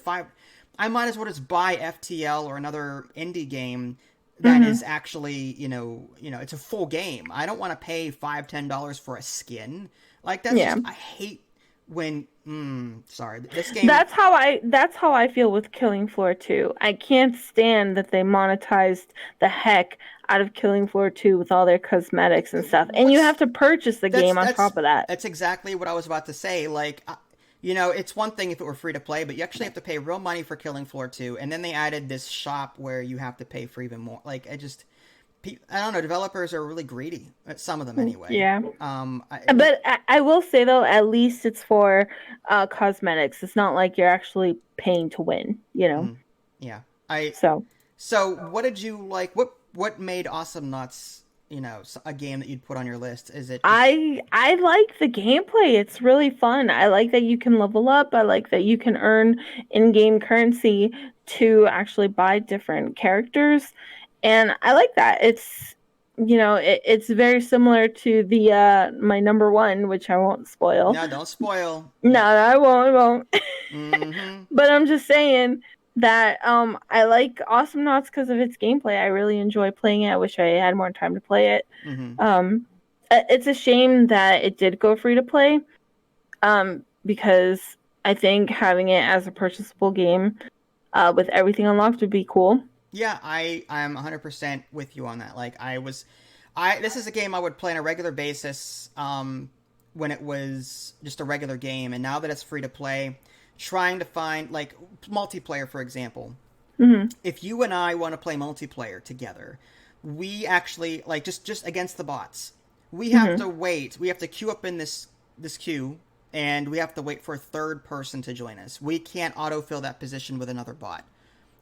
Speaker 1: I might as well just buy FTL or another indie game that is actually, it's a full game. I don't want to pay $5, $10 for a skin. Like, that's just... I hate when... sorry. This game... That's how
Speaker 3: I feel with Killing Floor 2. I can't stand that they monetized the heck out of Killing Floor 2 with all their cosmetics and stuff. And you have to purchase the game on top of that.
Speaker 1: That's exactly what I was about to say. Like, it's one thing if it were free to play, but you actually have to pay real money for Killing Floor 2. And then they added this shop where you have to pay for even more. Like, I don't know. Developers are really greedy. Some of them, anyway.
Speaker 3: Yeah. But I will say though, at least it's for cosmetics. It's not like you're actually paying to win.
Speaker 1: Yeah.
Speaker 3: So
Speaker 1: what did you like? What made Awesomenauts a game that you'd put on your list? Is it?
Speaker 3: I like the gameplay. It's really fun. I like that you can level up. I like that you can earn in-game currency to actually buy different characters, and I like that. It's very similar to the my number one, which I won't spoil.
Speaker 1: No, don't spoil.
Speaker 3: No, I won't. I won't.
Speaker 1: Mm-hmm.
Speaker 3: But I'm just saying that I like Awesomenauts because of its gameplay. I really enjoy playing it. I wish I had more time to play it.
Speaker 1: Mm-hmm.
Speaker 3: It's a shame that it did go free to play, because I think having it as a purchasable game with everything unlocked would be cool.
Speaker 1: Yeah, I'm 100% with you on that. Like this is a game I would play on a regular basis when it was just a regular game, and now that it's free to play, trying to find like multiplayer, for example.
Speaker 3: Mm-hmm.
Speaker 1: If you and I want to play multiplayer together, we actually like just against the bots. We have to wait. We have to queue up in this queue, and we have to wait for a third person to join us. We can't autofill that position with another bot.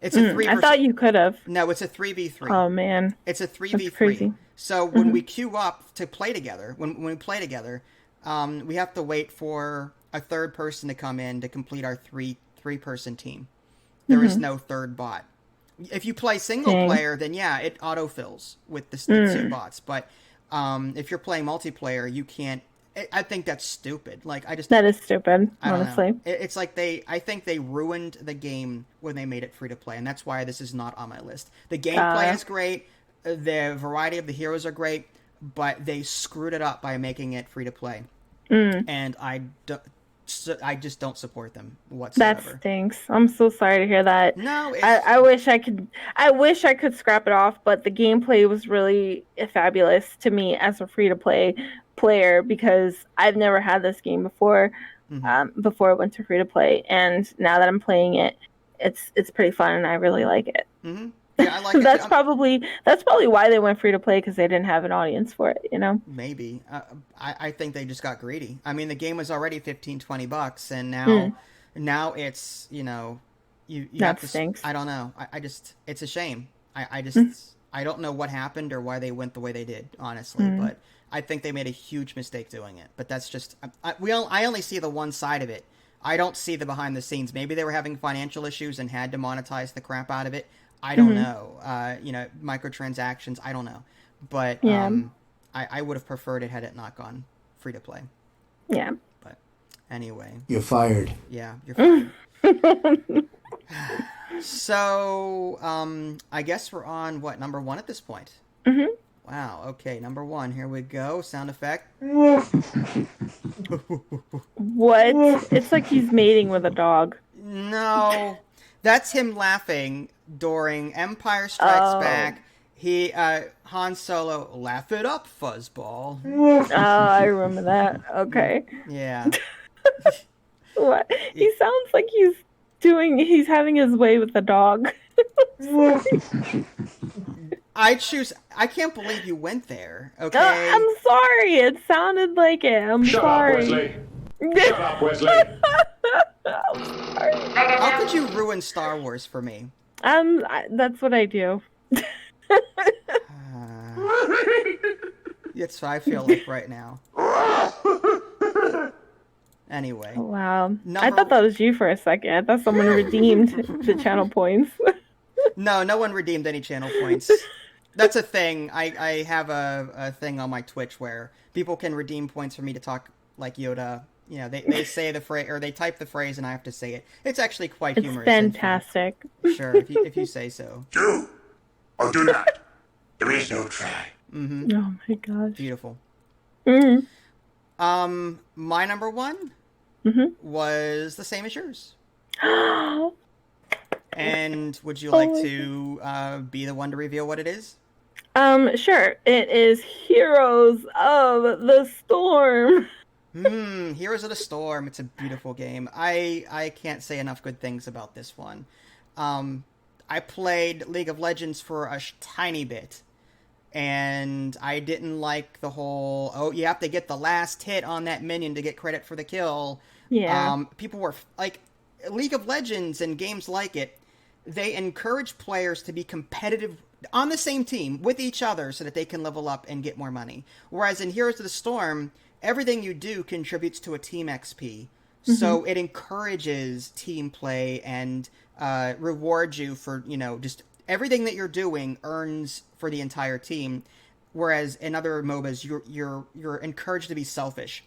Speaker 1: It's a 3.
Speaker 3: I thought you could have.
Speaker 1: No, it's a 3v3.
Speaker 3: Oh man,
Speaker 1: it's a 3v3.
Speaker 3: That's crazy.
Speaker 1: So when we queue up to play together, when we play together, we have to wait for a third person to come in to complete our three-person team. There is no third bot. If you play single player, then yeah, it autofills with the 2 bots. But if you're playing multiplayer, you can't. I think that's stupid. Like
Speaker 3: that is stupid. Honestly,
Speaker 1: it's like I think they ruined the game when they made it free to play, and that's why this is not on my list. The gameplay is great, the variety of the heroes are great, but they screwed it up by making it free to play, and I just don't support them whatsoever.
Speaker 3: That stinks. I'm so sorry to hear that.
Speaker 1: No,
Speaker 3: I wish I could. I wish I could scrap it off, but the gameplay was really fabulous to me as a free to play player, because I've never had this game before. Before it went to free to play, and now that I'm playing it, it's pretty fun, and I really like it.
Speaker 1: Mm-hmm. Yeah, I like it.
Speaker 3: That's probably why they went free to play, because they didn't have an audience for it.
Speaker 1: Maybe. I think they just got greedy. I mean, the game was already $15-$20, and now it's you have to.
Speaker 3: Stinks.
Speaker 1: I don't know. I just it's a shame. I just I don't know what happened or why they went the way they did, honestly, but I think they made a huge mistake doing it. But that's just I only see the one side of it. I don't see the behind the scenes. Maybe they were having financial issues and had to monetize the crap out of it. I don't know. Microtransactions. I don't know. But I would have preferred it had it not gone free to play.
Speaker 3: Yeah.
Speaker 1: But anyway.
Speaker 4: You're fired.
Speaker 1: Yeah, you're fired. So, I guess we're on number 1 at this point.
Speaker 3: Mm-hmm.
Speaker 1: Wow. Okay, number 1. Here we go. Sound effect.
Speaker 3: What? It's like he's mating with a dog.
Speaker 1: No, that's him laughing during Empire Strikes Back. He, Han Solo, laugh it up, fuzzball.
Speaker 3: Oh, I remember that. Okay.
Speaker 1: Yeah.
Speaker 3: What? He sounds like he's having his way with the dog.
Speaker 1: I can't believe you went there, okay?
Speaker 3: I'm sorry. It sounded like it. I'm
Speaker 5: Shut
Speaker 3: sorry.
Speaker 5: up, Wesley. Shut up, Wesley.
Speaker 3: I'm sorry.
Speaker 1: How could you ruin Star Wars for me?
Speaker 3: That's what I do.
Speaker 1: That's what I feel like right now. Anyway.
Speaker 3: Wow. I thought that was you for a second. I thought someone redeemed the channel points.
Speaker 1: No one redeemed any channel points. That's a thing. I have a thing on my Twitch where people can redeem points for me to talk like Yoda. They say the phrase, or they type the phrase, and I have to say it. It's actually quite humorous.
Speaker 3: It's fantastic.
Speaker 1: Sure, if you say so.
Speaker 7: Do or do not. There is no try.
Speaker 1: Mm-hmm.
Speaker 3: Oh my gosh.
Speaker 1: Beautiful.
Speaker 3: Mm-hmm.
Speaker 1: My number 1 was the same as yours. And would you like to be the one to reveal what it is?
Speaker 3: Sure. It is Heroes of the Storm.
Speaker 1: Heroes of the Storm. It's a beautiful game. I can't say enough good things about this one. I played League of Legends for a tiny bit, and I didn't like the whole, you have to get the last hit on that minion to get credit for the kill.
Speaker 3: Yeah.
Speaker 1: People were, like, League of Legends and games like it, they encourage players to be competitive on the same team with each other so that they can level up and get more money. Whereas in Heroes of the Storm, everything you do contributes to a team XP. So it encourages team play and rewards you for, just everything that you're doing earns for the entire team. Whereas in other MOBAs, you're encouraged to be selfish.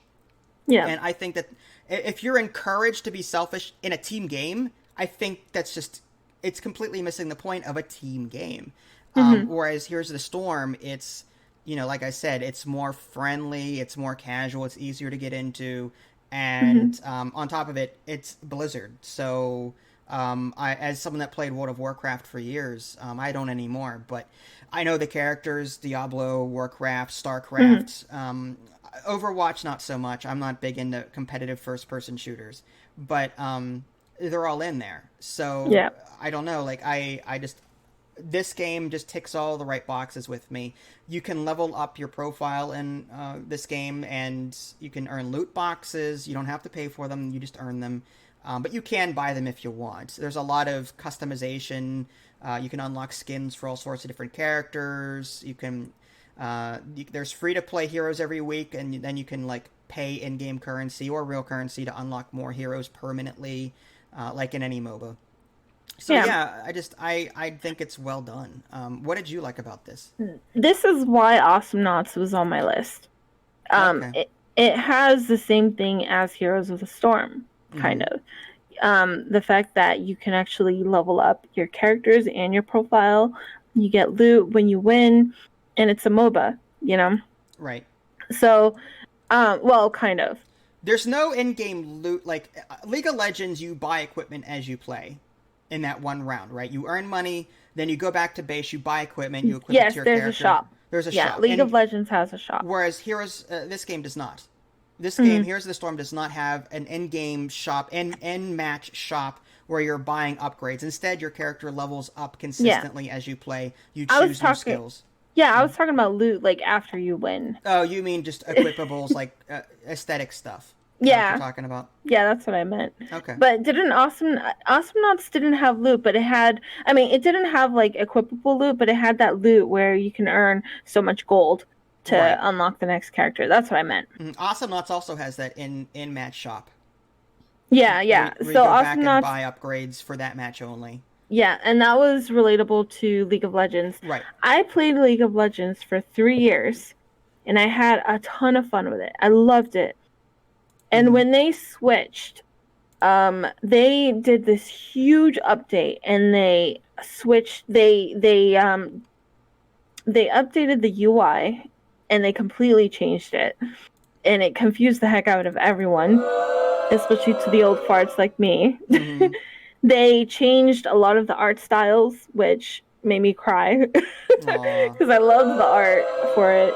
Speaker 3: Yeah.
Speaker 1: And I think that if you're encouraged to be selfish in a team game, I think it's completely missing the point of a team game. Whereas Heroes of the Storm, it's, like I said, it's more friendly, it's more casual, it's easier to get into. And on top of it, it's Blizzard. So as someone that played World of Warcraft for years, I don't anymore, but I know the characters, Diablo, Warcraft, StarCraft, Overwatch, not so much. I'm not big into competitive first-person shooters, but they're all in there. So
Speaker 3: yeah.
Speaker 1: I don't know. Like this game just ticks all the right boxes with me. You can level up your profile in this game, and you can earn loot boxes. You don't have to pay for them. You just earn them. But you can buy them if you want. There's a lot of customization. You can unlock skins for all sorts of different characters. You can... there's free-to-play heroes every week, and then you can pay in-game currency or real currency to unlock more heroes permanently, like in any MOBA. So yeah, I think it's well done. What did you like about this?
Speaker 3: This is why Awesomenauts was on my list.
Speaker 1: Okay.
Speaker 3: It has the same thing as Heroes of the Storm, kind of. The fact that you can actually level up your characters and your profile. You get loot when you win, and it's a MOBA,
Speaker 1: Right.
Speaker 3: So, well, kind of.
Speaker 1: There's no in-game loot. Like League of Legends, you buy equipment as you play in that one round, right? You earn money, then you go back to base, you buy equipment, you equip it to your character.
Speaker 3: Yes, there's a shop.
Speaker 1: There's a shop.
Speaker 3: League of Legends has a shop.
Speaker 1: Whereas this game does not. This game, Heroes of the Storm, does not have an in-game shop, in-match shop where you're buying upgrades. Instead, your character levels up consistently as you play. You choose new skills.
Speaker 3: Yeah, I was talking about loot, after you win.
Speaker 1: Oh, you mean just equipables, aesthetic stuff?
Speaker 3: Yeah.
Speaker 1: What you're talking about?
Speaker 3: Yeah, that's what I meant.
Speaker 1: Okay.
Speaker 3: But Awesomenauts didn't have loot, but it had... it didn't have, equipable loot, but it had that loot where you can earn so much gold to unlock the next character. That's what I meant.
Speaker 1: Awesomenauts also has that in-match shop.
Speaker 3: Yeah.
Speaker 1: Where you go back and buy upgrades for that match only.
Speaker 3: Yeah, and that was relatable to League of Legends.
Speaker 1: Right. I
Speaker 3: played League of Legends for 3 years, and I had a ton of fun with it. I loved it. And when they switched, they did this huge update, and they switched. They updated the UI, and they completely changed it, and it confused the heck out of everyone, especially to the old farts like me. They changed a lot of the art styles, which made me cry because I love the art for it.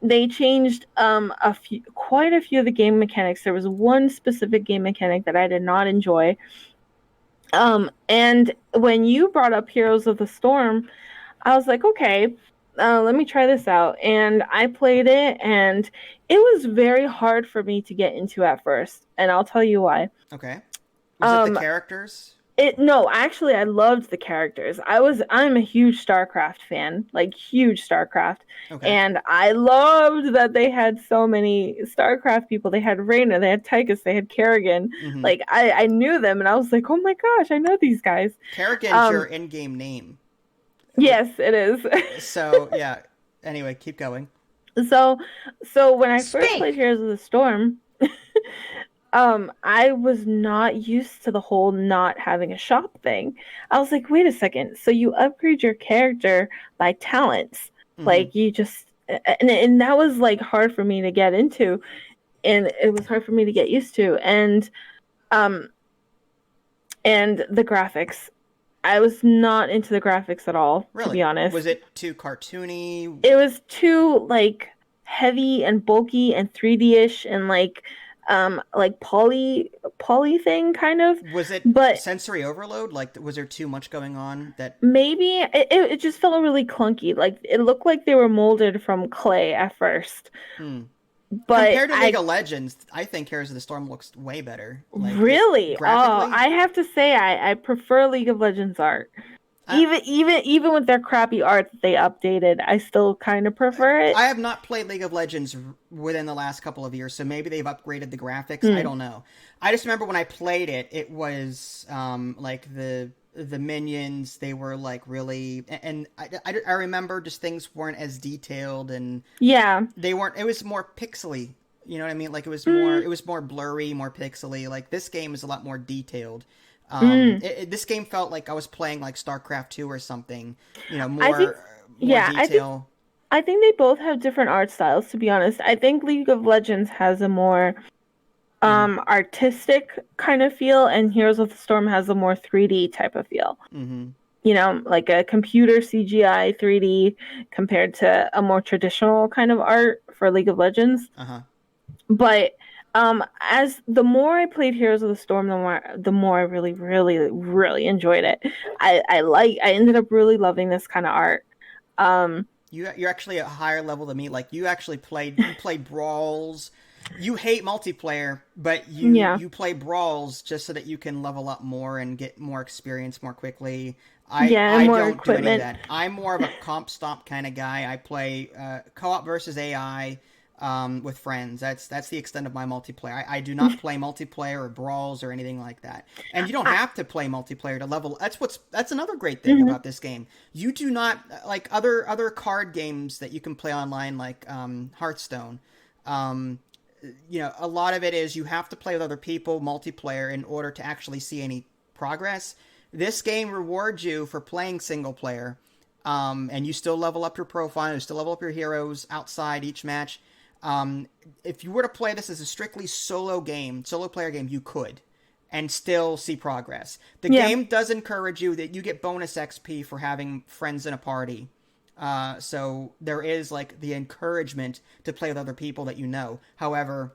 Speaker 3: They changed quite a few of the game mechanics. There was one specific game mechanic that I did not enjoy. And when you brought up Heroes of the Storm, I was like, okay, let me try this out. And I played it, and it was very hard for me to get into at first. And I'll tell you why.
Speaker 1: Okay. Was it the characters?
Speaker 3: No, actually, I loved the characters. I'm a huge StarCraft fan, huge StarCraft. Okay. And I loved that they had so many StarCraft people. They had Reyna, they had Tychus, they had Kerrigan. I knew them, and I was like, oh my gosh, I know these guys.
Speaker 1: Kerrigan's your in-game name.
Speaker 3: Yes, it is.
Speaker 1: So, yeah. Anyway, keep going.
Speaker 3: So when I first played Heroes of the Storm... I was not used to the whole not having a shop thing. I was like, wait a second. So you upgrade your character by talents. You just... And that was, hard for me to get into. And it was hard for me to get used to. And the graphics. I was not into the graphics at all, to be honest. Was
Speaker 1: it too cartoony?
Speaker 3: It was too, heavy and bulky and 3D-ish and, poly thing kind of.
Speaker 1: Was it sensory overload? Was there too much going on that
Speaker 3: maybe it just felt really clunky. It looked like they were molded from clay at first. But
Speaker 1: compared to League of Legends, I think Heroes of the Storm looks way better.
Speaker 3: Really? Oh, I have to say I prefer League of Legends art. Even with their crappy art that they updated, I still kind of prefer it.
Speaker 1: I have not played League of Legends within the last couple of years, so maybe they've upgraded the graphics. I don't know. I just remember when I played it, it was like the minions, they were like really, and I remember just things weren't as detailed, and they weren't. It was more pixely. You know what I mean? Like it was more blurry, more pixely. Like this game is a lot more detailed. This game felt like I was playing like StarCraft 2 or something. You know, more detail.
Speaker 3: I think they both have different art styles, to be honest. I think League of Legends has a more artistic kind of feel, and Heroes of the Storm has a more 3D type of feel.
Speaker 1: Mm-hmm.
Speaker 3: You know, like a computer CGI 3D compared to a more traditional kind of art for League of Legends. But as the more I played Heroes of the Storm, the more I really, really, really enjoyed it. I ended up really loving this kind of art.
Speaker 1: You're actually a higher level than me. Like you actually play brawls. You hate multiplayer, but you play brawls just so that you can level up more and get more experience more quickly. I don't do any of that. I'm more of a comp stomp kind of guy. I play co-op versus AI. With friends. That's the extent of my multiplayer. I do not play multiplayer or brawls or anything like that. And you don't have to play multiplayer to level. That's another great thing about this game. You do not like other card games that you can play online, like Hearthstone. You know, a lot of it is you have to play with other people multiplayer in order to actually see any progress. This game rewards you for playing single player, and you still level up your profile. You still level up your heroes outside each match. If you were to play this as a strictly solo player game, you could, and still see progress. The game does encourage you that you get bonus XP for having friends in a party. So there is like the encouragement to play with other people that you know. However,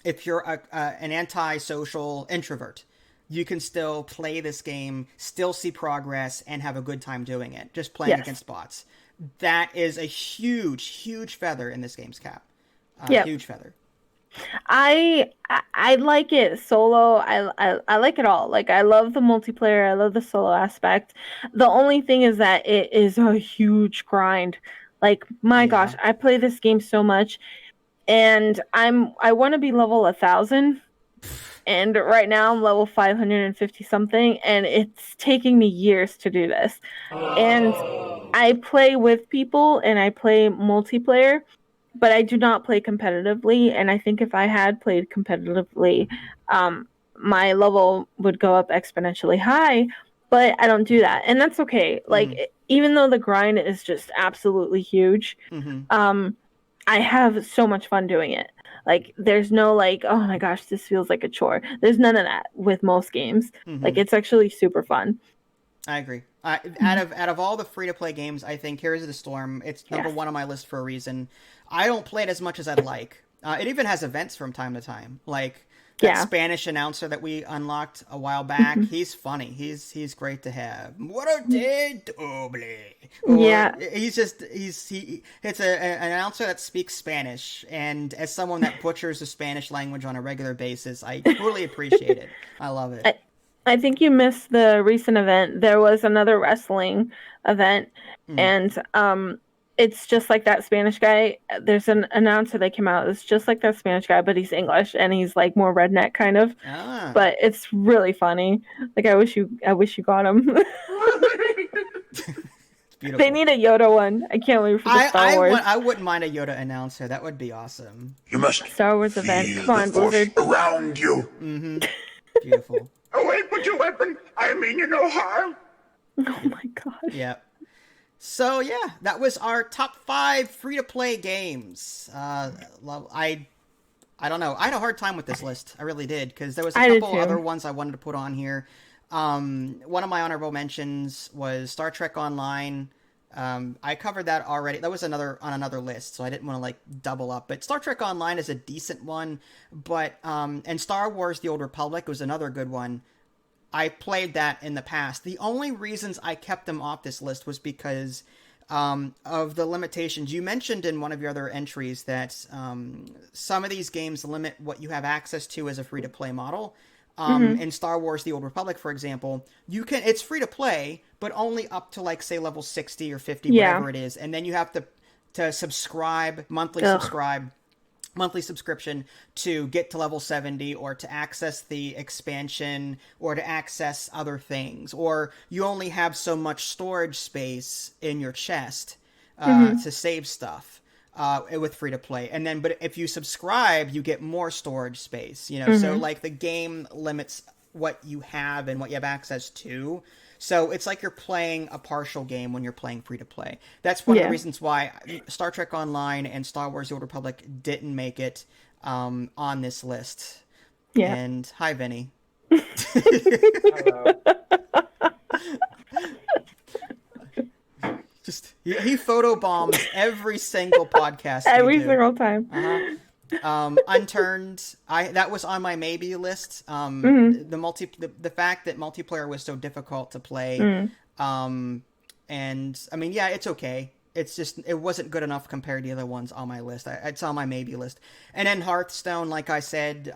Speaker 1: if you're an antisocial introvert, you can still play this game, still see progress, and have a good time doing it, just playing against bots. That is a huge, huge feather in this game's cap. Huge feather.
Speaker 3: I like it solo. I like it all. Like I love the multiplayer. I love the solo aspect. The only thing is that it is a huge grind. Like my gosh, I play this game so much, and I want to be level 1,000, and right now I'm level 550 something, and it's taking me years to do this. And I play with people and I play multiplayer, but I do not play competitively. And I think if I had played competitively, my level would go up exponentially high, but I don't do that. And that's okay. Like, even though the grind is just absolutely huge, I have so much fun doing it. Like, there's no like, oh my gosh, this feels like a chore. There's none of that with most games. Like, it's actually super fun.
Speaker 1: I agree. Out of all the free-to-play games, I think Heroes of the Storm, it's number one on my list for a reason. I don't play it as much as I'd like. It even has events from time to time. Like, that Spanish announcer that we unlocked a while back, he's funny. He's great to have. What a day, doble. It's an announcer that speaks Spanish, and as someone that butchers the Spanish language on a regular basis, I totally appreciate it. I love it.
Speaker 3: I think you missed the recent event. There was another wrestling event, and it's just like that Spanish guy. There's an announcer that came out. It's just like that Spanish guy, but he's English and he's like more redneck kind of. But it's really funny. Like I wish you got him.
Speaker 1: Beautiful.
Speaker 3: They need a Yoda one. I can't wait for the Star Wars.
Speaker 1: I wouldn't mind a Yoda announcer. That would be awesome.
Speaker 7: You must
Speaker 3: Star Wars event.
Speaker 7: feel
Speaker 3: Come on,
Speaker 7: the force
Speaker 3: Blizzard.
Speaker 7: around you.
Speaker 1: Beautiful.
Speaker 7: Away with your weapon. I mean you no harm.
Speaker 3: Oh my gosh.
Speaker 1: Yeah. So yeah, that was our top 5 free-to-play games. I don't know. I had a hard time with this list. I really did, because there was a couple other ones I wanted to put on here. One of my honorable mentions was Star Trek Online. I covered that already. That was on another list, so I didn't want to like double up. But Star Trek Online is a decent one. But and Star Wars: The Old Republic was another good one. I played that in the past. The only reasons I kept them off this list was because of the limitations. You mentioned in one of your other entries that some of these games limit what you have access to as a free-to-play model. In Star Wars: The Old Republic, for example, it's free to play, but only up to like say level 60 or 50, whatever it is, and then you have to subscribe monthly subscription to get to level 70 or to access the expansion or to access other things, or you only have so much storage space in your chest to save stuff with free to play. And then, but if you subscribe, you get more storage space, so like the game limits what you have and what you have access to. So it's like you're playing a partial game when you're playing free-to-play. That's one of the reasons why Star Trek Online and Star Wars: The Old Republic didn't make it on this list. Yeah. And hi, Vinny.
Speaker 8: Hello.
Speaker 1: Just he photobombs every single podcast.
Speaker 3: Every single time.
Speaker 1: Unturned, that was on my maybe list. The fact that multiplayer was so difficult to play, and I mean, yeah, it's okay. It's just it wasn't good enough compared to the other ones on my list. It's on my maybe list. And then Hearthstone, like I said,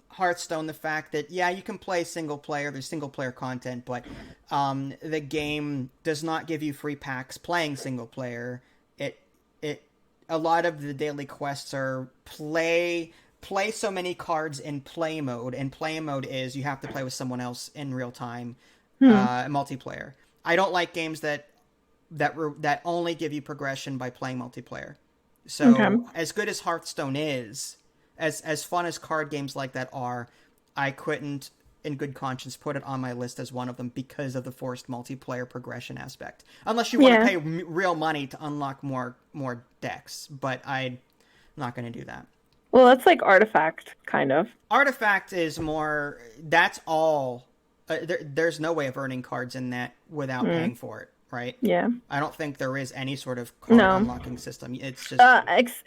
Speaker 1: Hearthstone, the fact that you can play single player, there's single player content, but the game does not give you free packs playing single player. A lot of the daily quests are play so many cards in play mode, and play mode is you have to play with someone else in real time, multiplayer. I don't like games that only give you progression by playing multiplayer. So as good as Hearthstone is, as fun as card games like that are, I couldn't in good conscience put it on my list as one of them because of the forced multiplayer progression aspect. Unless you want to pay real money to unlock more decks, but I'm not going to do that.
Speaker 3: Well, that's like Artifact, kind of.
Speaker 1: Artifact is more... That's all... there's no way of earning cards in that without paying for it, right? Yeah. I don't think there is any sort of card unlocking system. It's just...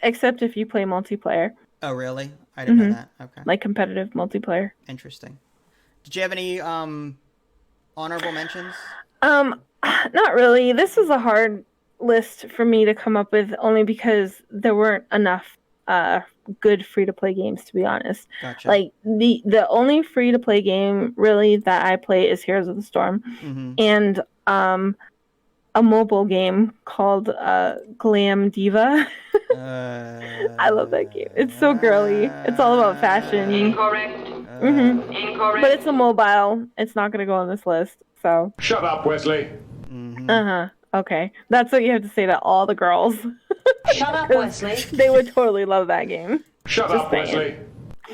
Speaker 3: except if you play multiplayer.
Speaker 1: Oh, really? I didn't know that. Okay.
Speaker 3: Like competitive multiplayer.
Speaker 1: Interesting. Did you have any honorable mentions?
Speaker 3: Not really. This was a hard list for me to come up with, only because there weren't enough good free-to-play games, to be honest.
Speaker 1: Gotcha.
Speaker 3: Like, the only free-to-play game, really, that I play is Heroes of the Storm. And a mobile game called Glam Diva. I love that game. It's so girly. It's all about fashion.
Speaker 6: Incorrect. Incorrect.
Speaker 3: But it's a mobile. It's not going to go on this list, so...
Speaker 5: Shut up, Wesley.
Speaker 3: Okay. That's what you have to say to all the girls.
Speaker 6: Shut up, Wesley.
Speaker 3: They would totally love that game.
Speaker 5: Shut up, Wesley.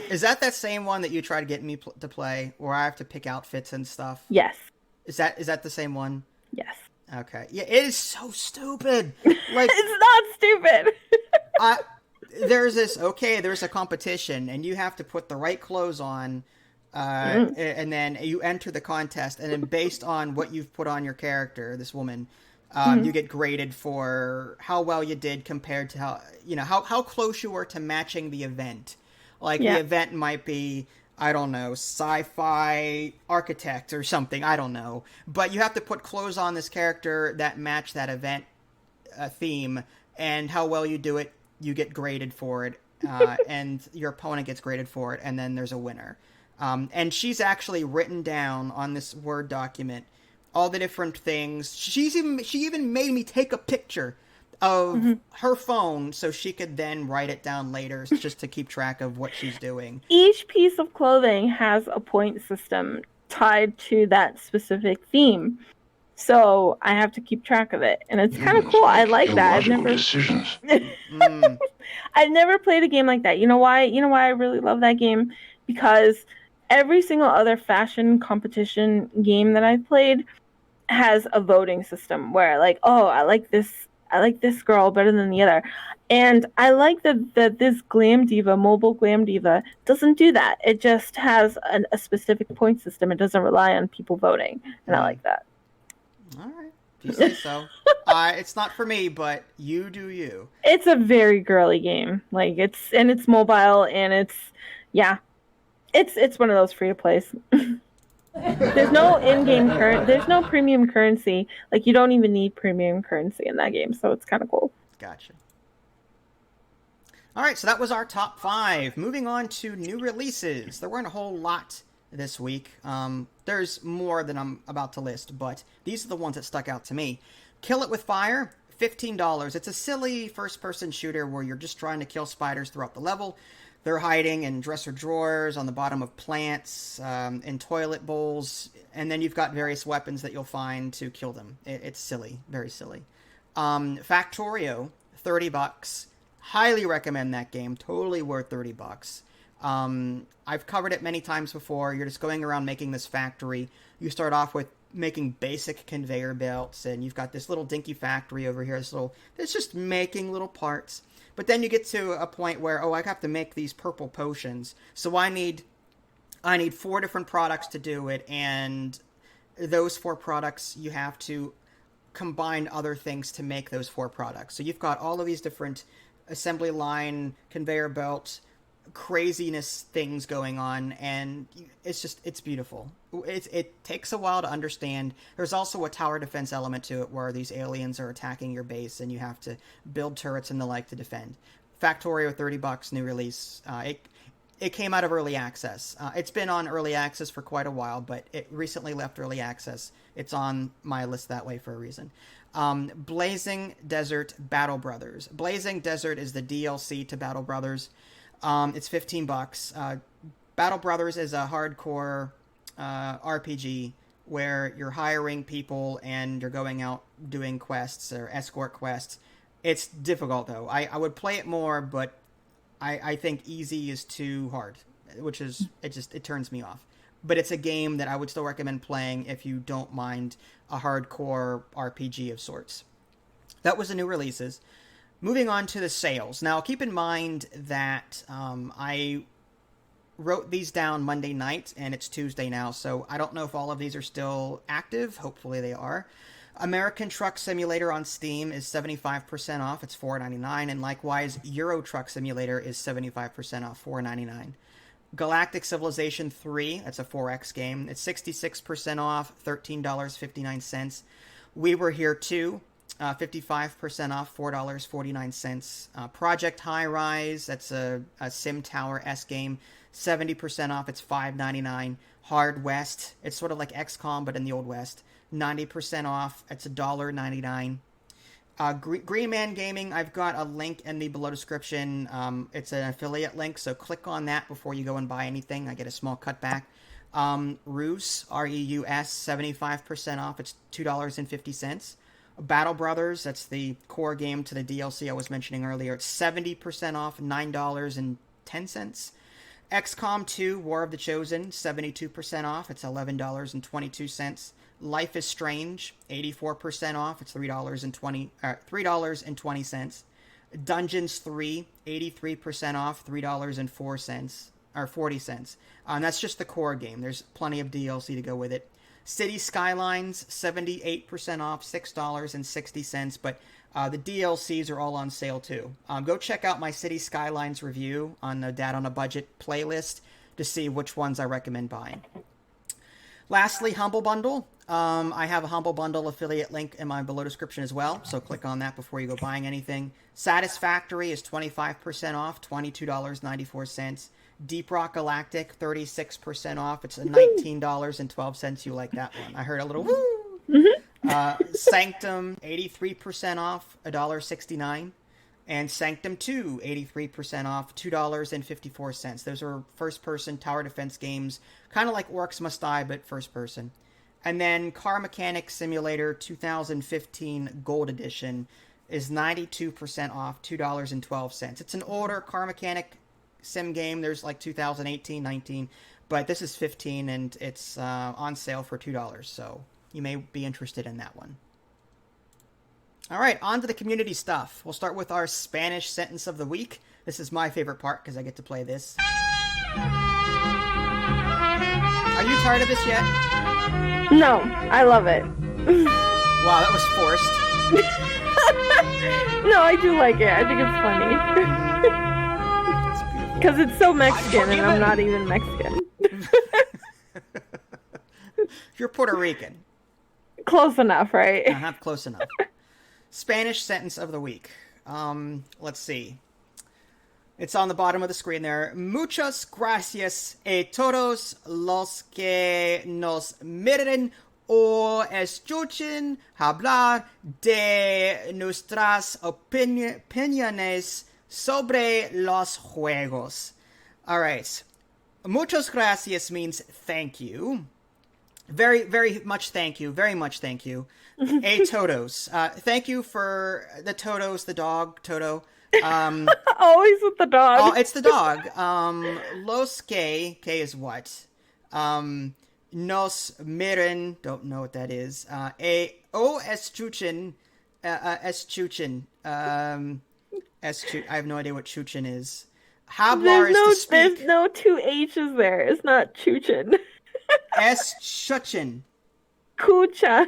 Speaker 1: Is that same one that you try to get me to play, where I have to pick outfits and stuff?
Speaker 3: Yes.
Speaker 1: Is that the same one?
Speaker 3: Yes.
Speaker 1: Okay. Yeah, it is so stupid. Like
Speaker 3: it's not stupid.
Speaker 1: There's a competition, and you have to put the right clothes on, and then you enter the contest, and then based on what you've put on your character, this woman, you get graded for how well you did compared to how close you were to matching the event. Like the event might be, I don't know, sci-fi architect or something, I don't know. But you have to put clothes on this character that match that event theme, and how well you do it, you get graded for it, and your opponent gets graded for it, and then there's a winner. And she's actually written down on this Word document all the different things. She even made me take a picture of her phone so she could then write it down later, just to keep track of what she's doing.
Speaker 3: Each piece of clothing has a point system tied to that specific theme. So I have to keep track of it, and it's kind of cool. I like that. I've never played a game like that. You know why? I really love that game? Because every single other fashion competition game that I've played has a voting system where, like, oh, I like this girl better than the other. And I like that this Glam Diva, mobile Glam Diva, doesn't do that. It just has a specific point system. It doesn't rely on people voting, and I like that.
Speaker 1: All right. If you say so. It's not for me, but you do you.
Speaker 3: It's a very girly game. Like, it's mobile, and it's one of those free to plays. There's no in-game there's no premium currency. Like, you don't even need premium currency in that game, so it's kind of cool.
Speaker 1: Gotcha. All right, so that was our top 5. Moving on to new releases. There weren't a whole lot this week. There's more than I'm about to list, but these are the ones that stuck out to me. Kill It With Fire, $15. It's a silly first-person shooter where you're just trying to kill spiders throughout the level. They're hiding in dresser drawers, on the bottom of plants, in toilet bowls, and then you've got various weapons that you'll find to kill them. It's silly, very silly. Factorio, $30. Highly recommend that game. Totally worth $30. I've covered it many times before. You're just going around making this factory. You start off with making basic conveyor belts, and you've got this little dinky factory over here. It's just making little parts. But then you get to a point where, I have to make these purple potions. So I need 4 different products to do it, and those 4 products, you have to combine other things to make those 4 products. So you've got all of these different assembly line, conveyor belt, craziness things going on, and it's beautiful. It takes a while to understand. There's also a tower defense element to it where these aliens are attacking your base and you have to build turrets and the like to defend. Factorio, $30, new release. It came out of early access. It's been on early access for quite a while, but it recently left early access. It's on my list that way for a reason. Blazing Desert Battle Brothers. Blazing Desert is the DLC to Battle Brothers. It's $15. Battle Brothers is a hardcore RPG where you're hiring people and you're going out doing quests or escort quests. It's difficult though. I would play it more, but I think easy is too hard, which is it turns me off. But it's a game that I would still recommend playing if you don't mind a hardcore RPG of sorts. That was the new releases. Moving on to the sales. Now, keep in mind that I wrote these down Monday night, and it's Tuesday now, so I don't know if all of these are still active. Hopefully they are. American Truck Simulator on Steam is 75% off. It's $4.99, and likewise, Euro Truck Simulator is 75% off, $4.99. Galactic Civilization 3, that's a 4X game. It's 66% off, $13.59. We Were Here Too, 55% off, $4.49. Project High Rise, that's a Sim Tower-esque game, 70% off, it's $5.99. Hard West, it's sort of like XCOM, but in the Old West, 90% off, it's $1.99. Green Man Gaming, I've got a link in the below description. It's an affiliate link, so click on that before you go and buy anything. I get a small cutback. Reus, R-E-U-S, 75% off, it's $2.50. Battle Brothers, that's the core game to the DLC I was mentioning earlier. It's 70% off, $9.10. XCOM 2, War of the Chosen, 72% off. It's $11.22. Life is Strange, 84% off. It's $3.20. Dungeons 3, 83% off, $3.04 or 40 cents. That's just the core game. There's plenty of DLC to go with it. City Skylines, 78% off, $6.60, but the DLCs are all on sale too. Go check out my City Skylines review on the Dad on a Budget playlist to see which ones I recommend buying. Lastly, Humble Bundle. I have a Humble Bundle affiliate link in my below description as well, so click on that before you go buying anything. Satisfactory is 25% off, $22.94. Deep Rock Galactic, 36% off. It's $19.12. You like that one. I heard a little woo. Sanctum, 83% off, $1.69. And Sanctum 2, 83% off, $2.54. Those are first-person tower defense games, kind of like Orcs Must Die, but first-person. And then Car Mechanic Simulator 2015 Gold Edition is 92% off, $2.12. It's an older Car Mechanic sim game. There's like 2018, 19, but this is 15, and it's on sale for $2, so you may be interested in that one. All right, on to the community stuff. We'll start with our Spanish sentence of the week. This is my favorite part because I get to play this. Are you tired of this yet?
Speaker 3: No, I love it.
Speaker 1: Wow, that was forced.
Speaker 3: No, I do like it. I think it's funny. Because it's so Mexican, and I'm not even Mexican.
Speaker 1: You're Puerto Rican.
Speaker 3: Close enough, right?
Speaker 1: Not close enough. Spanish sentence of the week. Let's see. It's on the bottom of the screen there. Muchas gracias a todos los que nos miren o escuchen hablar de nuestras opiniones sobre los juegos. All right. Muchas gracias means thank you. Very, very much thank you. Very much thank you. A todos. Thank you for the todos, the dog, Toto.
Speaker 3: Always with the dog.
Speaker 1: Oh, it's the dog. Los que is what? Nos miren, don't know what that is. Escuchen, I have no idea what chuchen is. Hablar is to speak.
Speaker 3: There's no two H's there. It's not chuchen.
Speaker 1: Escuchen.
Speaker 3: Kucha.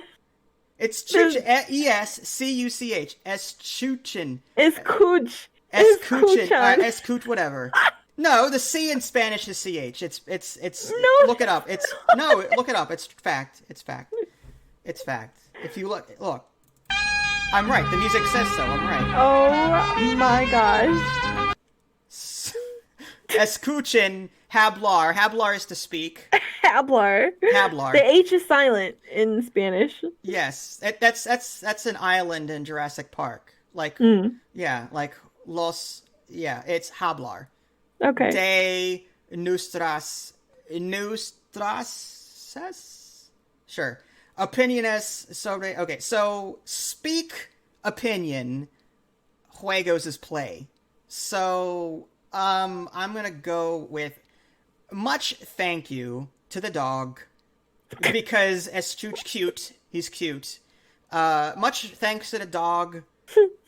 Speaker 1: It's chuchen. E-S-C-U-C-H. Escuchen.
Speaker 3: It's kuch.
Speaker 1: Escuchen. Escuch, whatever. No, the C in Spanish is CH. It's
Speaker 3: No.
Speaker 1: Look it up. Look it up. It's fact. It's fact. It's fact. If you look. I'm right. The music says so. I'm right.
Speaker 3: Oh my gosh.
Speaker 1: Escuchen, hablar. Hablar is to speak.
Speaker 3: Hablar.
Speaker 1: Hablar.
Speaker 3: The H is silent in Spanish.
Speaker 1: Yes. That's an island in Jurassic Park. Like, yeah, like it's hablar.
Speaker 3: Okay.
Speaker 1: De nuestras. Sure. Opiniones sobre. Okay, so speak opinion. Juegos is play. So, I'm gonna go with much thank you to the dog because Estuch cute. He's cute. Much thanks to the dog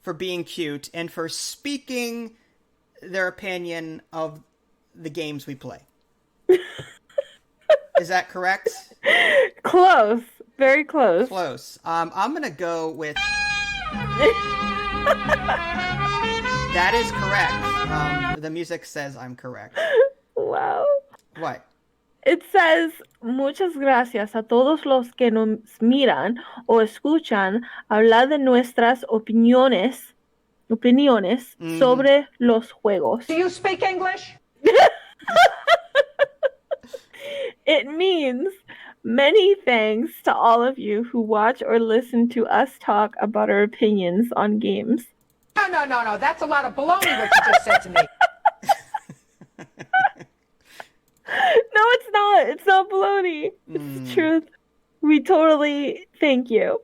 Speaker 1: for being cute and for speaking their opinion of the games we play. Is that correct?
Speaker 3: Close. Very close.
Speaker 1: Close. I'm gonna go with. That is correct. The music says I'm correct.
Speaker 3: Wow.
Speaker 1: What?
Speaker 3: It says, muchas gracias a todos los que nos miran o escuchan hablar de nuestras opiniones sobre los juegos.
Speaker 2: Do you speak English?
Speaker 3: It means many thanks to all of you who watch or listen to us talk about our opinions on games.
Speaker 2: No. That's a lot of baloney what you just said to me.
Speaker 3: No, it's not. It's not baloney. It's the truth. We totally thank you.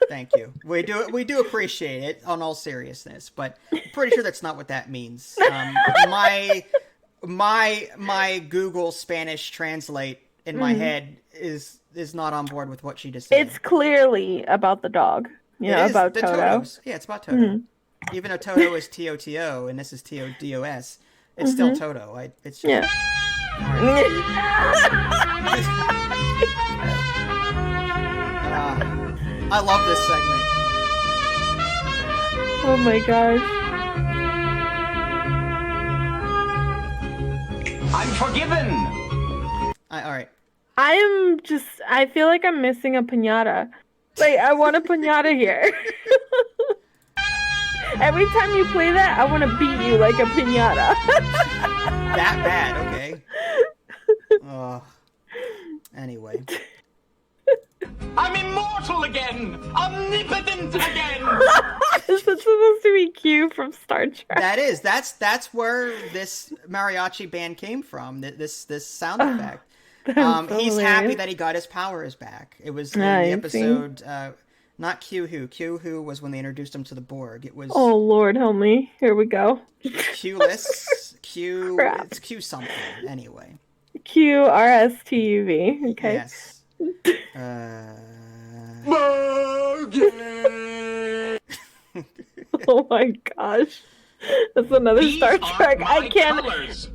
Speaker 1: Thank you. We do appreciate it on all seriousness, but I'm pretty sure that's not what that means. My Google Spanish Translate in my head is not on board with what she just said.
Speaker 3: It's clearly about the dog. About Toto.
Speaker 1: Totos. Yeah, it's about Toto. Even though Toto is Toto and this is Todos, it's still Toto. It's just,
Speaker 3: Yeah.
Speaker 1: I love this segment.
Speaker 3: Oh my gosh.
Speaker 9: I'm forgiven.
Speaker 1: All right.
Speaker 3: I feel like I'm missing a piñata. Like, I want a piñata here. Every time you play that, I want to beat you like a piñata.
Speaker 1: That bad, okay. Anyway.
Speaker 9: I'm immortal again. Omnipotent again.
Speaker 3: Is this supposed to be Q from Star Trek?
Speaker 1: That is. That's where this mariachi band came from. This sound effect. He's
Speaker 3: hilarious.
Speaker 1: happy that he got his powers back. It was in the episode. Not Q Who. Q Who was when they introduced him to the Borg. It was.
Speaker 3: Oh Lord, help me! Here we go.
Speaker 1: Q-less. Q.
Speaker 3: Crap.
Speaker 1: It's Q something. Anyway.
Speaker 3: QRSTUV. Okay.
Speaker 1: Yes.
Speaker 3: Oh my gosh, that's another
Speaker 9: These
Speaker 3: Star
Speaker 9: aren't
Speaker 3: Trek.
Speaker 9: my
Speaker 3: I can't.
Speaker 9: colors.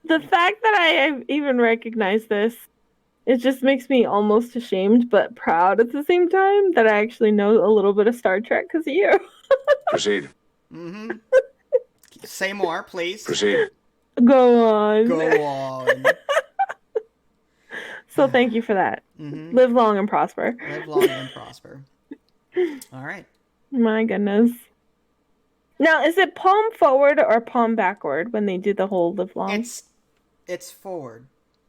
Speaker 3: The fact that I even recognize this, it just makes me almost ashamed, but proud at the same time that I actually know a little bit of Star Trek because of you.
Speaker 9: Proceed.
Speaker 1: Mm-hmm. Say more, please.
Speaker 9: Proceed.
Speaker 3: Go on.
Speaker 1: Go on.
Speaker 3: So thank you for that.
Speaker 1: Mm-hmm.
Speaker 3: Live long and prosper.
Speaker 1: Live long and prosper. All right.
Speaker 3: My goodness. Now, is it palm forward or palm backward when they do the whole live long?
Speaker 1: It's forward.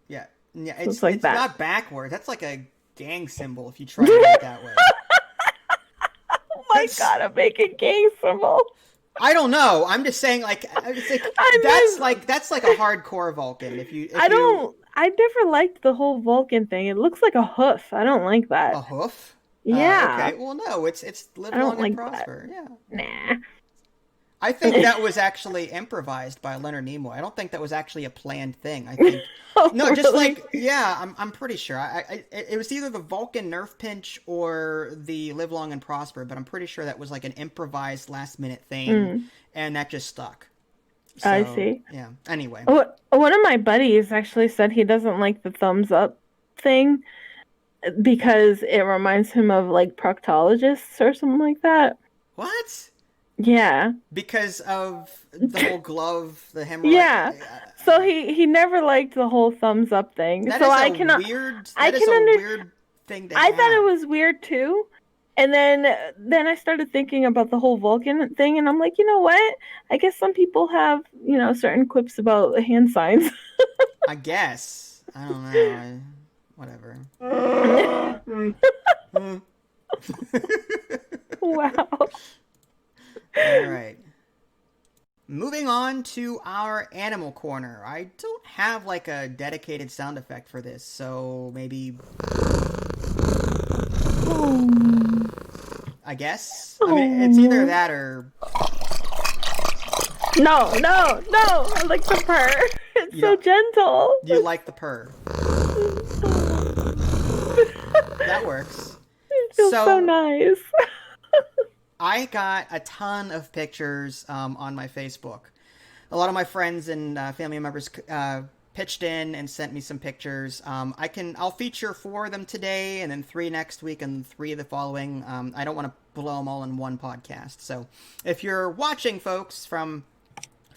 Speaker 1: Yeah. Yeah,
Speaker 3: So it's like
Speaker 1: it's
Speaker 3: that.
Speaker 1: not backward. That's like a gang symbol if you try to do it that way.
Speaker 3: Oh my god, I'm making gang symbol.
Speaker 1: I don't know. I'm just saying, like, it's like that's like a hardcore Vulcan.
Speaker 3: I never liked the whole Vulcan thing. It looks like a hoof. I don't like that.
Speaker 1: A hoof?
Speaker 3: Yeah.
Speaker 1: Okay. Well, no. It's live
Speaker 3: I don't
Speaker 1: long and
Speaker 3: like
Speaker 1: prosper.
Speaker 3: that.
Speaker 1: Yeah.
Speaker 3: Nah.
Speaker 1: I think that was actually improvised by Leonard Nimoy. I don't think that was actually a planned thing. I think no, just
Speaker 3: Really?
Speaker 1: like I'm pretty sure. It was either the Vulcan nerf pinch or the live long and prosper, but I'm pretty sure that was like an improvised last minute thing, and that just stuck. So,
Speaker 3: I see.
Speaker 1: Yeah. Anyway.
Speaker 3: One of my buddies actually said he doesn't like the thumbs up thing because it reminds him of like proctologists or something like that.
Speaker 1: What?
Speaker 3: Yeah.
Speaker 1: Because of the whole glove, the hemorrhoid.
Speaker 3: Yeah. So he never liked the whole thumbs up thing.
Speaker 1: That
Speaker 3: so
Speaker 1: is
Speaker 3: I
Speaker 1: a
Speaker 3: cannot.
Speaker 1: weird.
Speaker 3: I
Speaker 1: That is
Speaker 3: can
Speaker 1: a
Speaker 3: under.
Speaker 1: weird thing to
Speaker 3: I
Speaker 1: have.
Speaker 3: thought it was weird too. And then I started thinking about the whole Vulcan thing, and I'm like, you know what? I guess some people have, certain quips about hand signs.
Speaker 1: I guess. I don't know. Whatever.
Speaker 3: Wow.
Speaker 1: All right. Moving on to our animal corner. I don't have like a dedicated sound effect for this, so maybe. I guess. I mean, it's either that or.
Speaker 3: No. I like the purr. It's so gentle.
Speaker 1: You like the purr. That works.
Speaker 3: It feels so nice.
Speaker 1: I got a ton of pictures on my Facebook. A lot of my friends and family members pitched in and sent me some pictures. I'll feature 4 of them today, and then 3 next week, and 3 the following. I don't want to blow them all in one podcast. So, if you're watching, folks, from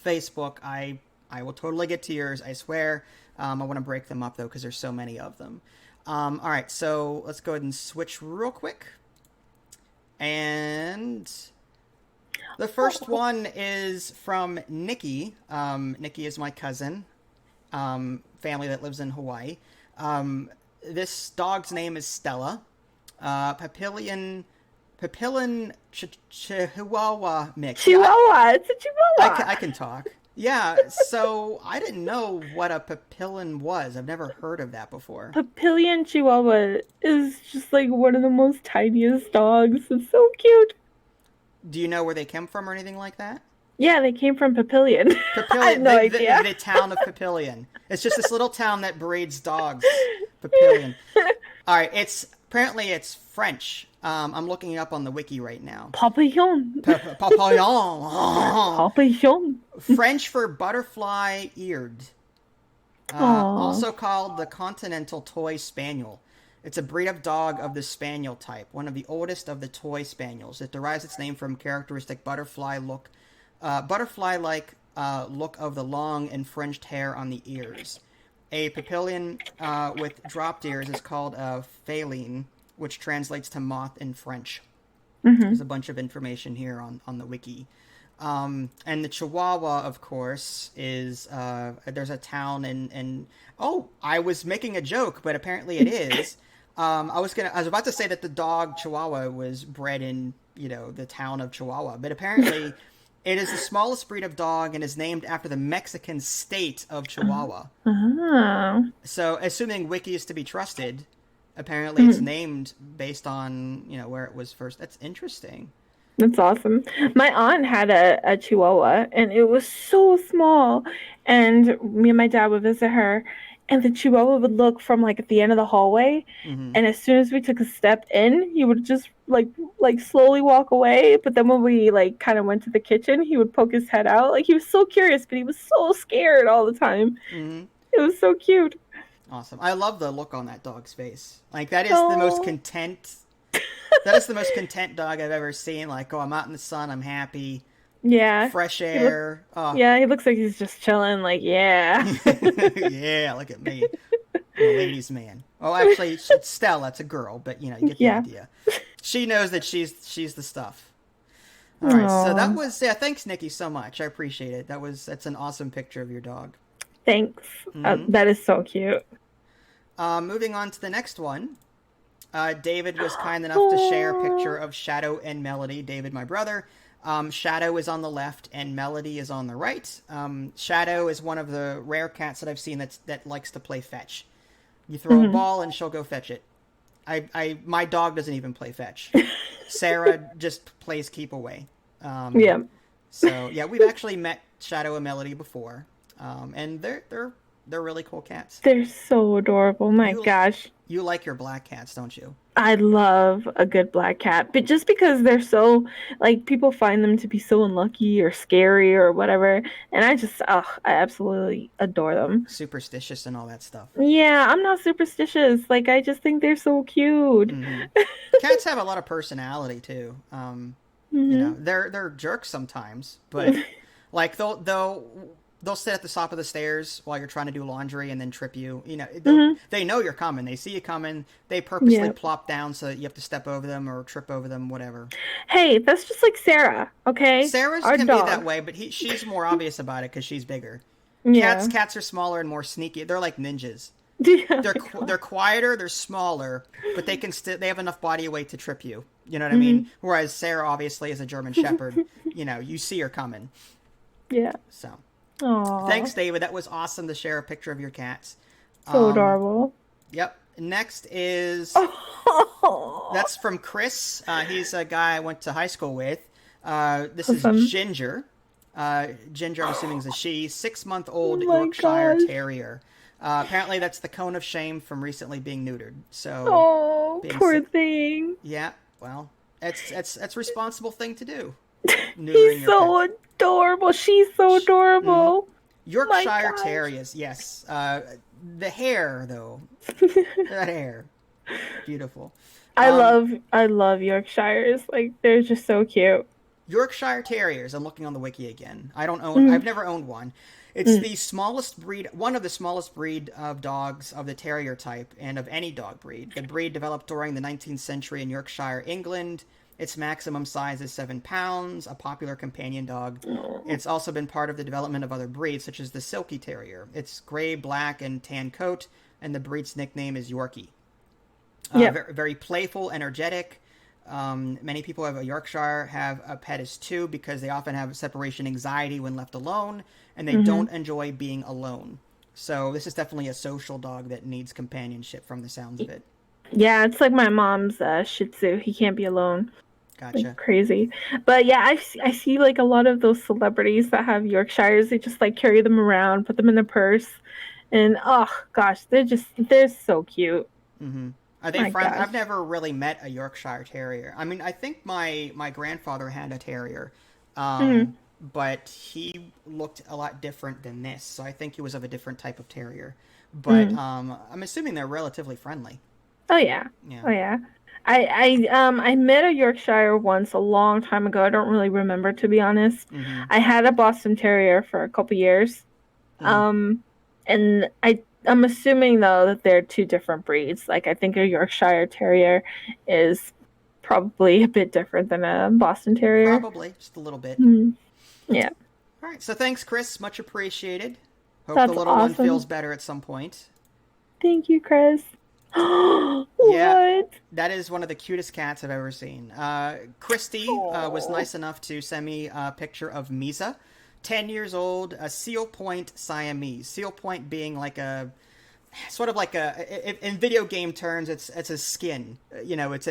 Speaker 1: Facebook, I will totally get to yours. I swear. I want to break them up though because there's so many of them. All right, so let's go ahead and switch real quick. And the first one is from Nikki. Nikki is my cousin, family that lives in Hawaii. This dog's name is Stella. Papillion Chihuahua mix.
Speaker 3: Chihuahua. It's a Chihuahua.
Speaker 1: I can talk. Yeah, so I didn't know what a papillon was. I've never heard of that before.
Speaker 3: Papillion Chihuahua is just like one of the most tiniest dogs. It's so cute.
Speaker 1: Do you know where they came from or anything like that?
Speaker 3: Yeah, they came from Papillion.
Speaker 1: Papillion,
Speaker 3: I have no idea.
Speaker 1: The town of Papillion. It's just this little town that breeds dogs. Papillion. All right, apparently it's French. I'm looking it up on the wiki right now.
Speaker 3: Papillon.
Speaker 1: Papillon.
Speaker 3: Papillon.
Speaker 1: French for butterfly-eared. Also called the Continental Toy Spaniel. It's a breed of dog of the Spaniel type, one of the oldest of the toy spaniels. It derives its name from characteristic butterfly-like look of the long and fringed hair on the ears. A papillon with dropped ears is called a faline, which translates to moth in French. There's a bunch of information here on the wiki. And the Chihuahua, of course, is there's a town in I was making a joke, but apparently it is. I was about to say that the dog Chihuahua was bred in the town of Chihuahua, but apparently it is the smallest breed of dog and is named after the Mexican state of Chihuahua. So, assuming wiki is to be trusted, apparently it's named based on where it was first. That's interesting.
Speaker 3: That's awesome. My aunt had a Chihuahua, and it was so small. And me and my dad would visit her, and the Chihuahua would look from like at the end of the hallway, and as soon as we took a step in, he would just like slowly walk away. But then when we like kind of went to the kitchen, he would poke his head out. Like he was so curious, but he was so scared all the time. It was so cute.
Speaker 1: Awesome. I love the look on that dog's face. Like that is the most content. That is the most content dog I've ever seen. Like, I'm out in the sun, I'm happy.
Speaker 3: Yeah.
Speaker 1: Fresh air.
Speaker 3: Yeah, he looks like he's just chilling. Like, yeah.
Speaker 1: Yeah, look at me. I'm a ladies' man. Oh, actually, it's Stella. It's a girl, but you get the idea. She knows that she's the stuff. All right, so
Speaker 3: Aw.
Speaker 1: that was thanks, Nikki, so much. I appreciate it. That's an awesome picture of your dog.
Speaker 3: Thanks. That is so cute.
Speaker 1: Moving on to the next one. David was kind enough to share a picture of Shadow and Melody. David, my brother. Shadow is on the left and Melody is on the right. Shadow is one of the rare cats that I've seen that likes to play fetch. You throw a ball and she'll go fetch it. My dog doesn't even play fetch. Sarah just plays keep away.
Speaker 3: Yeah.
Speaker 1: So yeah, we've actually met Shadow and Melody before, and they're really cool cats.
Speaker 3: They're so adorable. My gosh.
Speaker 1: You like your black cats, don't you?
Speaker 3: I love a good black cat, but just because they're so, like, people find them to be so unlucky or scary or whatever, and I absolutely adore them.
Speaker 1: Superstitious and all that stuff.
Speaker 3: Yeah, I'm not superstitious. Like, I just think they're so cute.
Speaker 1: Cats have a lot of personality too. You know, they're jerks sometimes, but like they'll sit at the top of the stairs while you're trying to do laundry and then trip you. You know, they know you're coming. They see you coming. They purposely plop down so that you have to step over them or trip over them, whatever.
Speaker 3: Hey, that's just like Sarah, okay?
Speaker 1: Sarah's
Speaker 3: Our
Speaker 1: can
Speaker 3: dog.
Speaker 1: be that way, but she's more obvious about it because she's bigger.
Speaker 3: Yeah.
Speaker 1: Cats are smaller and more sneaky. They're like ninjas.
Speaker 3: Yeah.
Speaker 1: They're quieter, they're smaller, but they have enough body weight to trip you. You know what I mean? Whereas Sarah obviously is a German Shepherd. You know, you see her coming.
Speaker 3: Yeah.
Speaker 1: So,
Speaker 3: Aww.
Speaker 1: thanks, David. That was awesome to share a picture of your cats.
Speaker 3: So adorable.
Speaker 1: Yep. Next is that's from Chris. He's a guy I went to high school with. This is Ginger. Ginger, I'm assuming, is a she. 6-month-old Yorkshire Terrier. Apparently, that's the cone of shame from recently being neutered. So,
Speaker 3: poor thing.
Speaker 1: Yeah, well, that's a responsible thing to do.
Speaker 3: He's so adorable. She's so adorable.
Speaker 1: Yorkshire Terriers, yes. The hair, though, that hair, beautiful.
Speaker 3: I love Yorkshires. Like, they're just so cute.
Speaker 1: Yorkshire Terriers. I'm looking on the wiki again. I've never owned one. It's the smallest breed, one of the smallest breed of dogs of the terrier type and of any dog breed. The breed developed during the 19th century in Yorkshire, England. Its maximum size is 7 pounds, a popular companion dog. It's also been part of the development of other breeds, such as the Silky Terrier. It's gray, black, and tan coat, and the breed's nickname is Yorkie. Very playful, energetic. Many people who have a Yorkshire have a pet as two because they often have separation anxiety when left alone, and they don't enjoy being alone. So this is definitely a social dog that needs companionship from the sounds of it.
Speaker 3: Yeah, it's like my mom's Shih Tzu. He can't be alone.
Speaker 1: Gotcha.
Speaker 3: Like, crazy. But yeah, I see like a lot of those celebrities that have Yorkshires. They just like carry them around, put them in their purse, and oh gosh, they're so cute.
Speaker 1: Are they friends? I've never really met a Yorkshire Terrier. I mean, I think my grandfather had a terrier, but he looked a lot different than this. So I think he was of a different type of terrier. But I'm assuming they're relatively friendly.
Speaker 3: Oh yeah. Oh yeah. I met a Yorkshire once a long time ago. I don't really remember, to be honest. I had a Boston Terrier for a couple years. And I'm assuming, though, that they're two different breeds. Like, I think a Yorkshire Terrier is probably a bit different than a Boston Terrier.
Speaker 1: Probably, just a little bit.
Speaker 3: Yeah.
Speaker 1: All right, so thanks, Chris. Much appreciated. Hope
Speaker 3: That's
Speaker 1: the little
Speaker 3: awesome.
Speaker 1: one feels better at some point.
Speaker 3: Thank you, Chris. What?
Speaker 1: Yeah, that is one of the cutest cats I've ever seen. Christy was nice enough to send me a picture of Misa, 10 years old, a seal point Siamese. Seal point being like a sort of like in video game terms, it's a skin. You know, it's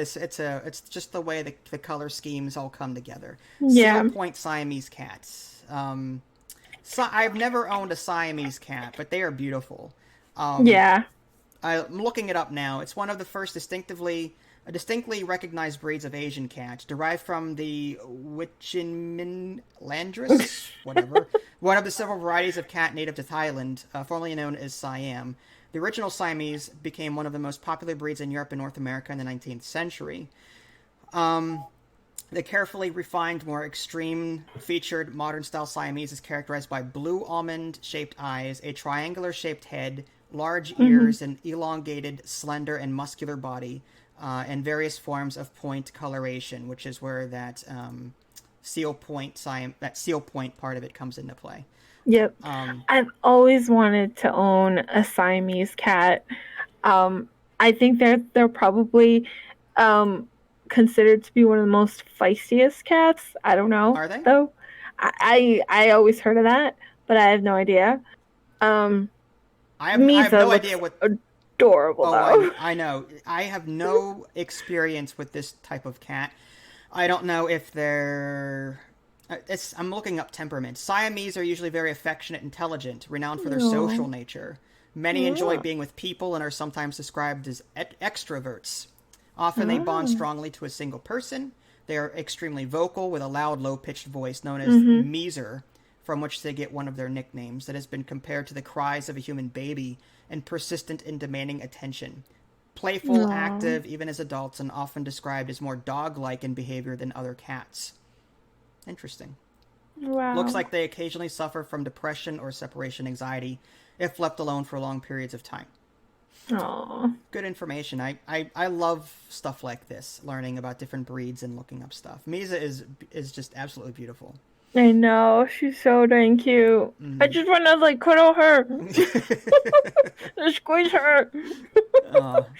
Speaker 1: just the way the color schemes all come together.
Speaker 3: Yeah.
Speaker 1: Seal point Siamese cats. So I've never owned a Siamese cat, but they are beautiful.
Speaker 3: Yeah.
Speaker 1: I'm looking it up now. It's one of the first distinctly recognized breeds of Asian cat, derived from the Wichinmin landris, whatever, one of the several varieties of cat native to Thailand, formerly known as Siam. The original Siamese became one of the most popular breeds in Europe and North America in the 19th century. The carefully refined, more extreme-featured modern-style Siamese is characterized by blue almond-shaped eyes, a triangular-shaped head, large ears, an elongated, slender, and muscular body, and various forms of point coloration, which is where that that seal point part of it comes into play.
Speaker 3: Yep. I've always wanted to own a Siamese cat. I think they're probably considered to be one of the most feistiest cats. I don't know.
Speaker 1: Are they?
Speaker 3: Though I always heard of that, but I have no idea.
Speaker 1: I have
Speaker 3: Misa
Speaker 1: no
Speaker 3: looks
Speaker 1: idea what.
Speaker 3: adorable though.
Speaker 1: I know. I have no experience with this type of cat. I don't know if they're. I'm looking up temperament. Siamese are usually very affectionate, intelligent, renowned for their social nature. Many enjoy being with people and are sometimes described as extroverts. Often they bond strongly to a single person. They are extremely vocal with a loud, low-pitched voice known as meeser, from which they get one of their nicknames that has been compared to the cries of a human baby and persistent in demanding attention. Playful, active, even as adults, and often described as more dog-like in behavior than other cats. Interesting.
Speaker 3: Wow.
Speaker 1: Looks like they occasionally suffer from depression or separation anxiety if left alone for long periods of time.
Speaker 3: Aww.
Speaker 1: Good information. I love stuff like this, learning about different breeds and looking up stuff. Misa is just absolutely beautiful.
Speaker 3: I know, she's so dang cute. I just want to like cuddle her. Squeeze her.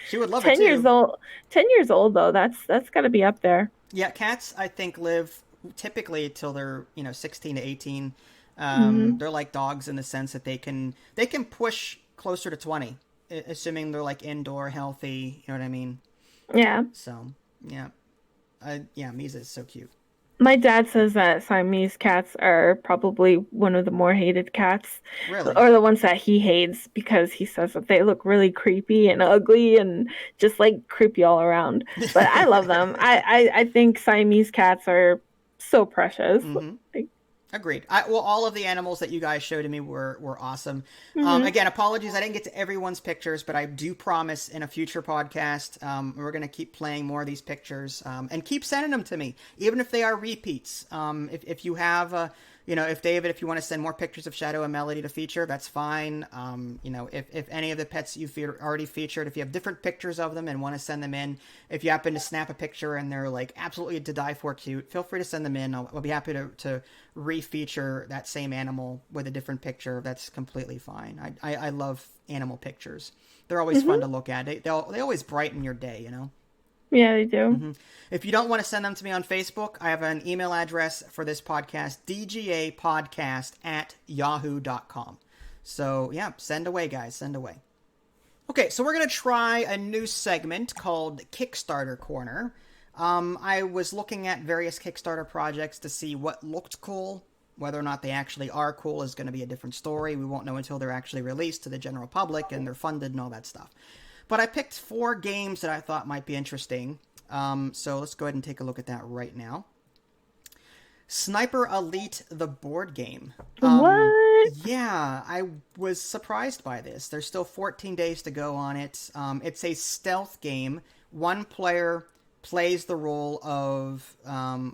Speaker 1: She would love
Speaker 3: 10
Speaker 1: it too.
Speaker 3: years old. 10 years old though. That's got to be up there.
Speaker 1: Yeah, cats I think live typically till they're 16 to 18. They're like dogs in the sense that they can push closer to 20, assuming they're like indoor, healthy. You know what I mean?
Speaker 3: Yeah.
Speaker 1: So yeah, Misa is so cute.
Speaker 3: My dad says that Siamese cats are probably one of the more hated cats.
Speaker 1: Really?
Speaker 3: Or the ones that he hates because he says that they look really creepy and ugly and just like creepy all around. But I love them. I think Siamese cats are so precious. Like,
Speaker 1: Agreed. All of the animals that you guys showed to me were awesome. Again, apologies, I didn't get to everyone's pictures, but I do promise in a future podcast, we're going to keep playing more of these pictures and keep sending them to me, even if they are repeats. If you have, if you want to send more pictures of Shadow and Melody to feature, that's fine. If any of the pets you've already featured, if you have different pictures of them and want to send them in, if you happen to snap a picture and they're like absolutely to die for cute, feel free to send them in. I'll be happy to re-feature that same animal with a different picture. That's completely fine. I love animal pictures. They're always fun to look at. They always brighten your day,
Speaker 3: yeah, they do.
Speaker 1: If you don't want to send them to me on Facebook, I have an email address for this podcast, dgapodcast@yahoo.com. So, yeah, send away, guys. Send away. Okay, so we're going to try a new segment called Kickstarter Corner. I was looking at various Kickstarter projects to see what looked cool. Whether or not they actually are cool is going to be a different story. We won't know until they're actually released to the general public and they're funded and all that stuff. But I picked 4 games that I thought might be interesting. So let's go ahead and take a look at that right now. Sniper Elite, the board game.
Speaker 3: What?
Speaker 1: Yeah, I was surprised by this. There's still 14 days to go on it. It's a stealth game. One player plays the role of,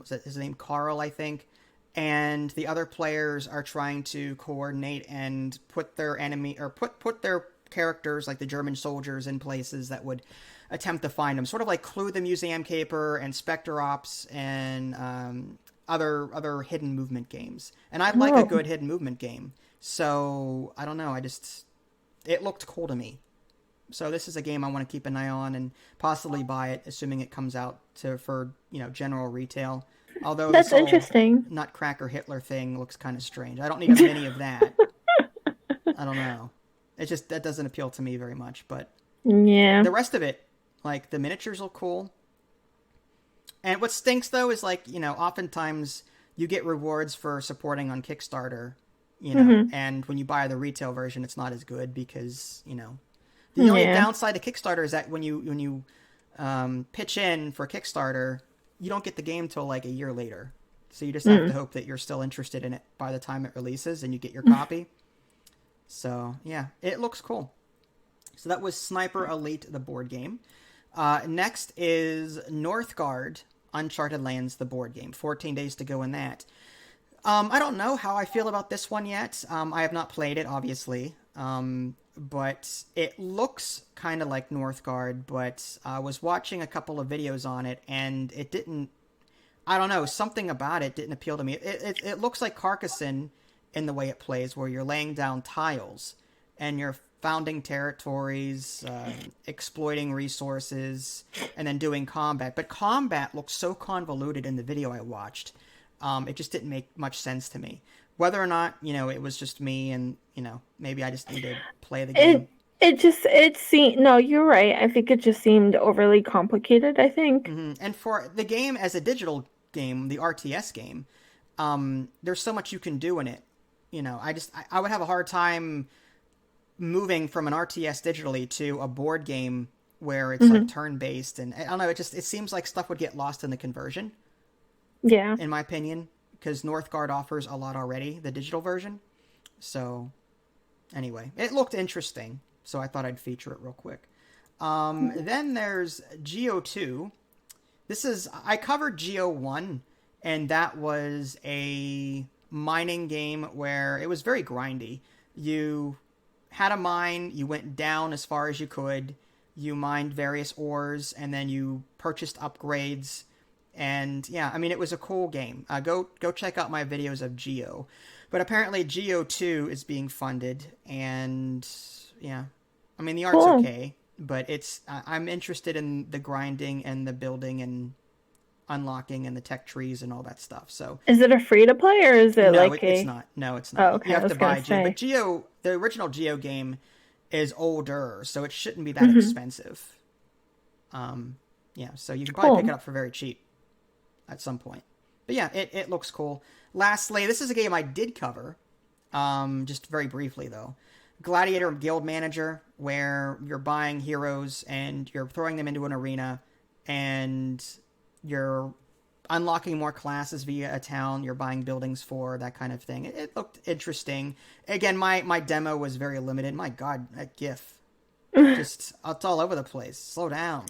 Speaker 1: is his name Carl, I think? And the other players are trying to coordinate and put their enemy, or put their characters, like the German soldiers, in places that would attempt to find them. Sort of like Clue the Museum Caper and Spectre Ops and other hidden movement games. And I like a good hidden movement game. So, I don't know, it looked cool to me. So this is a game I want to keep an eye on and possibly buy it, assuming it comes out for general retail. Although
Speaker 3: that's
Speaker 1: this whole
Speaker 3: interesting.
Speaker 1: Nutcracker Hitler thing looks kind of strange. I don't need a mini of that. I don't know. That doesn't appeal to me very much, but
Speaker 3: yeah.
Speaker 1: The rest of it, like the miniatures look cool. And what stinks though is oftentimes you get rewards for supporting on Kickstarter, and when you buy the retail version, it's not as good because, the only downside to Kickstarter is that when you pitch in for Kickstarter, you don't get the game till like a year later. So you just have to hope that you're still interested in it by the time it releases and you get your copy. So, yeah, it looks cool. So that was Sniper Elite, the board game. Next is Northgard, Uncharted Lands, the board game. 14 days to go in that. I don't know how I feel about this one yet. I have not played it, obviously. But it looks kind of like Northgard, but I was watching a couple of videos on it, and it didn't... I don't know, something about it didn't appeal to me. It looks like Carcassonne in the way it plays, where you're laying down tiles and you're founding territories, exploiting resources, and then doing combat. But combat looks so convoluted in the video I watched. It just didn't make much sense to me. Whether or not, it was just me and, maybe I just need to play the game.
Speaker 3: It seemed, no, you're right. I think it just seemed overly complicated, I think.
Speaker 1: Mm-hmm. And for the game as a digital game, the RTS game, there's so much you can do in it. I would have a hard time moving from an RTS digitally to a board game where it's like turn-based. And I don't know, it seems like stuff would get lost in the conversion.
Speaker 3: Yeah.
Speaker 1: In my opinion, because Northgard offers a lot already, the digital version. So, anyway, it looked interesting, so I thought I'd feature it real quick. Then there's Geo2. I covered Geo1, and that was a mining game where it was very grindy. You had a mine, you went down as far as you could, you mined various ores, and then you purchased upgrades. And yeah, I mean, it was a cool game. Go check out my videos of Geo. But apparently Geo 2 is being funded, and yeah, I mean, the art's okay, but I'm interested in the grinding and the building and unlocking and the tech trees and all that stuff. So
Speaker 3: is it a free to play, or is it
Speaker 1: it's not. No, it's not.
Speaker 3: Oh, okay.
Speaker 1: You have to buy Geo. But Geo, the original Geo game is older, so it shouldn't be that expensive. Yeah, so you can probably pick it up for very cheap at some point. But yeah, it looks cool. Lastly, this is a game I did cover, just very briefly though. Gladiator Guild Manager, where you're buying heroes and you're throwing them into an arena, and you're unlocking more classes via a town, you're buying buildings for, that kind of thing. It looked interesting. Again, my demo was very limited. My God, that GIF. It's all over the place. Slow down.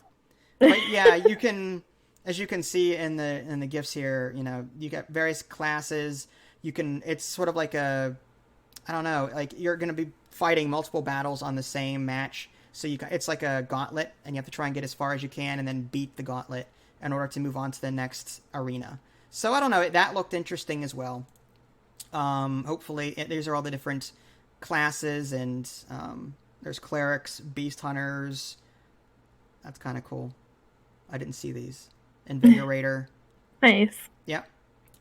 Speaker 1: But yeah, you can, as you can see in the GIFs here, you got various classes. It's sort of like I don't know, like you're going to be fighting multiple battles on the same match. So it's like a gauntlet, and you have to try and get as far as you can and then beat the gauntlet in order to move on to the next arena. So I don't know, that looked interesting as well. Hopefully, these are all the different classes, and there's clerics, beast hunters. That's kind of cool. I didn't see these. Invigorator.
Speaker 3: Nice.
Speaker 1: Yeah.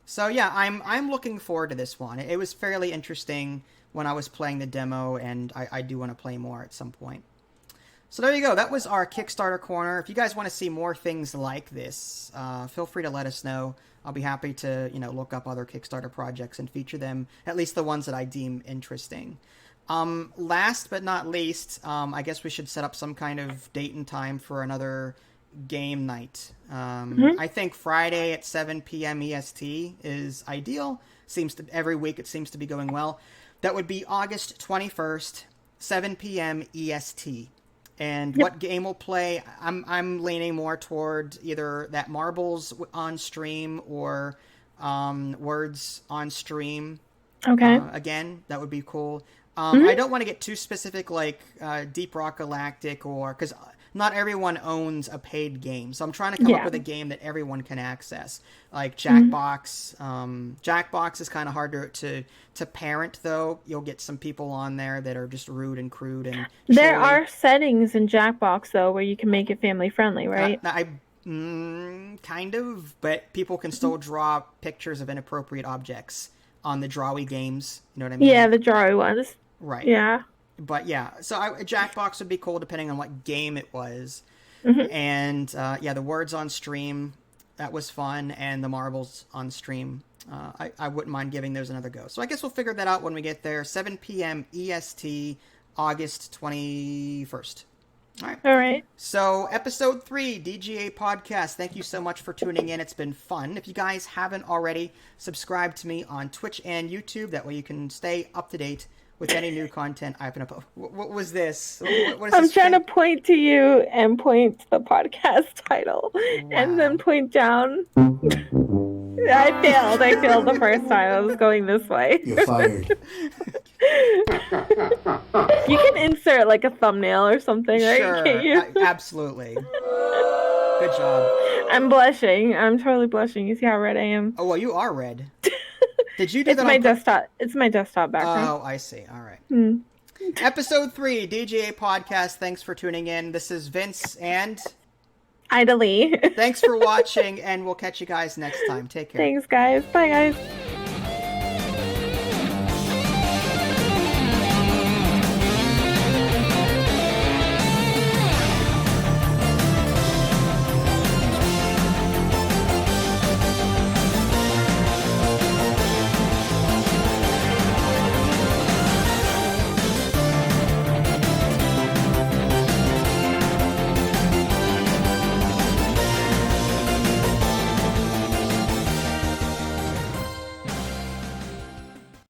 Speaker 1: So yeah, I'm looking forward to this one. It was fairly interesting when I was playing the demo, and I do want to play more at some point. So there you go. That was our Kickstarter Corner. If you guys want to see more things like this, feel free to let us know. I'll be happy to, look up other Kickstarter projects and feature them, at least the ones that I deem interesting. Last but not least, I guess we should set up some kind of date and time for another game night. I think Friday at 7 p.m. EST is ideal. Every week it seems to be going well. That would be August 21st, 7 p.m. EST. And what game we'll play, I'm leaning more toward either that Marbles on stream or Words on stream.
Speaker 3: Okay.
Speaker 1: Again, that would be cool. I don't want to get too specific, like Deep Rock Galactic, because not everyone owns a paid game. So I'm trying to come up with a game that everyone can access, like Jackbox. Jackbox is kind of hard to parent, though. You'll get some people on there that are just rude and crude. And
Speaker 3: there are settings in Jackbox, though, where you can make it family friendly, right?
Speaker 1: Kind of, but people can still draw pictures of inappropriate objects on the drawy games. You know what I mean?
Speaker 3: Yeah, the drawy ones.
Speaker 1: Right.
Speaker 3: Yeah.
Speaker 1: But yeah, so Jackbox would be cool depending on what game it was. And the Words on stream, that was fun, and the Marbles on stream, I wouldn't mind giving those another go. So I guess we'll figure that out when we get there. 7 p.m. EST, August 21st. All right. So episode 3, DGA podcast. Thank you so much for tuning in. It's been fun. If you guys haven't already, subscribe to me on Twitch and YouTube. That way you can stay up to date with any new content I've been uploading. What was this? What is
Speaker 3: I'm
Speaker 1: this
Speaker 3: trying to point to you and point to the podcast title, and then point down. I failed the first time. I was going this way.
Speaker 4: You're fired.
Speaker 3: You can insert like a thumbnail or something, right?
Speaker 1: Sure,
Speaker 3: Can't you?
Speaker 1: absolutely. Good job.
Speaker 3: I'm blushing. I'm totally blushing. You see how red I am?
Speaker 1: Oh, well, you are red. Did you do
Speaker 3: It's
Speaker 1: that
Speaker 3: my
Speaker 1: on
Speaker 3: desktop. It's my desktop background.
Speaker 1: Oh, I see. All right. Episode 3, DGA Podcast. Thanks for tuning in. This is Vince and
Speaker 3: Ida Lee.
Speaker 1: thanks for watching, and we'll catch you guys next time. Take care.
Speaker 3: Thanks, guys. Bye, guys.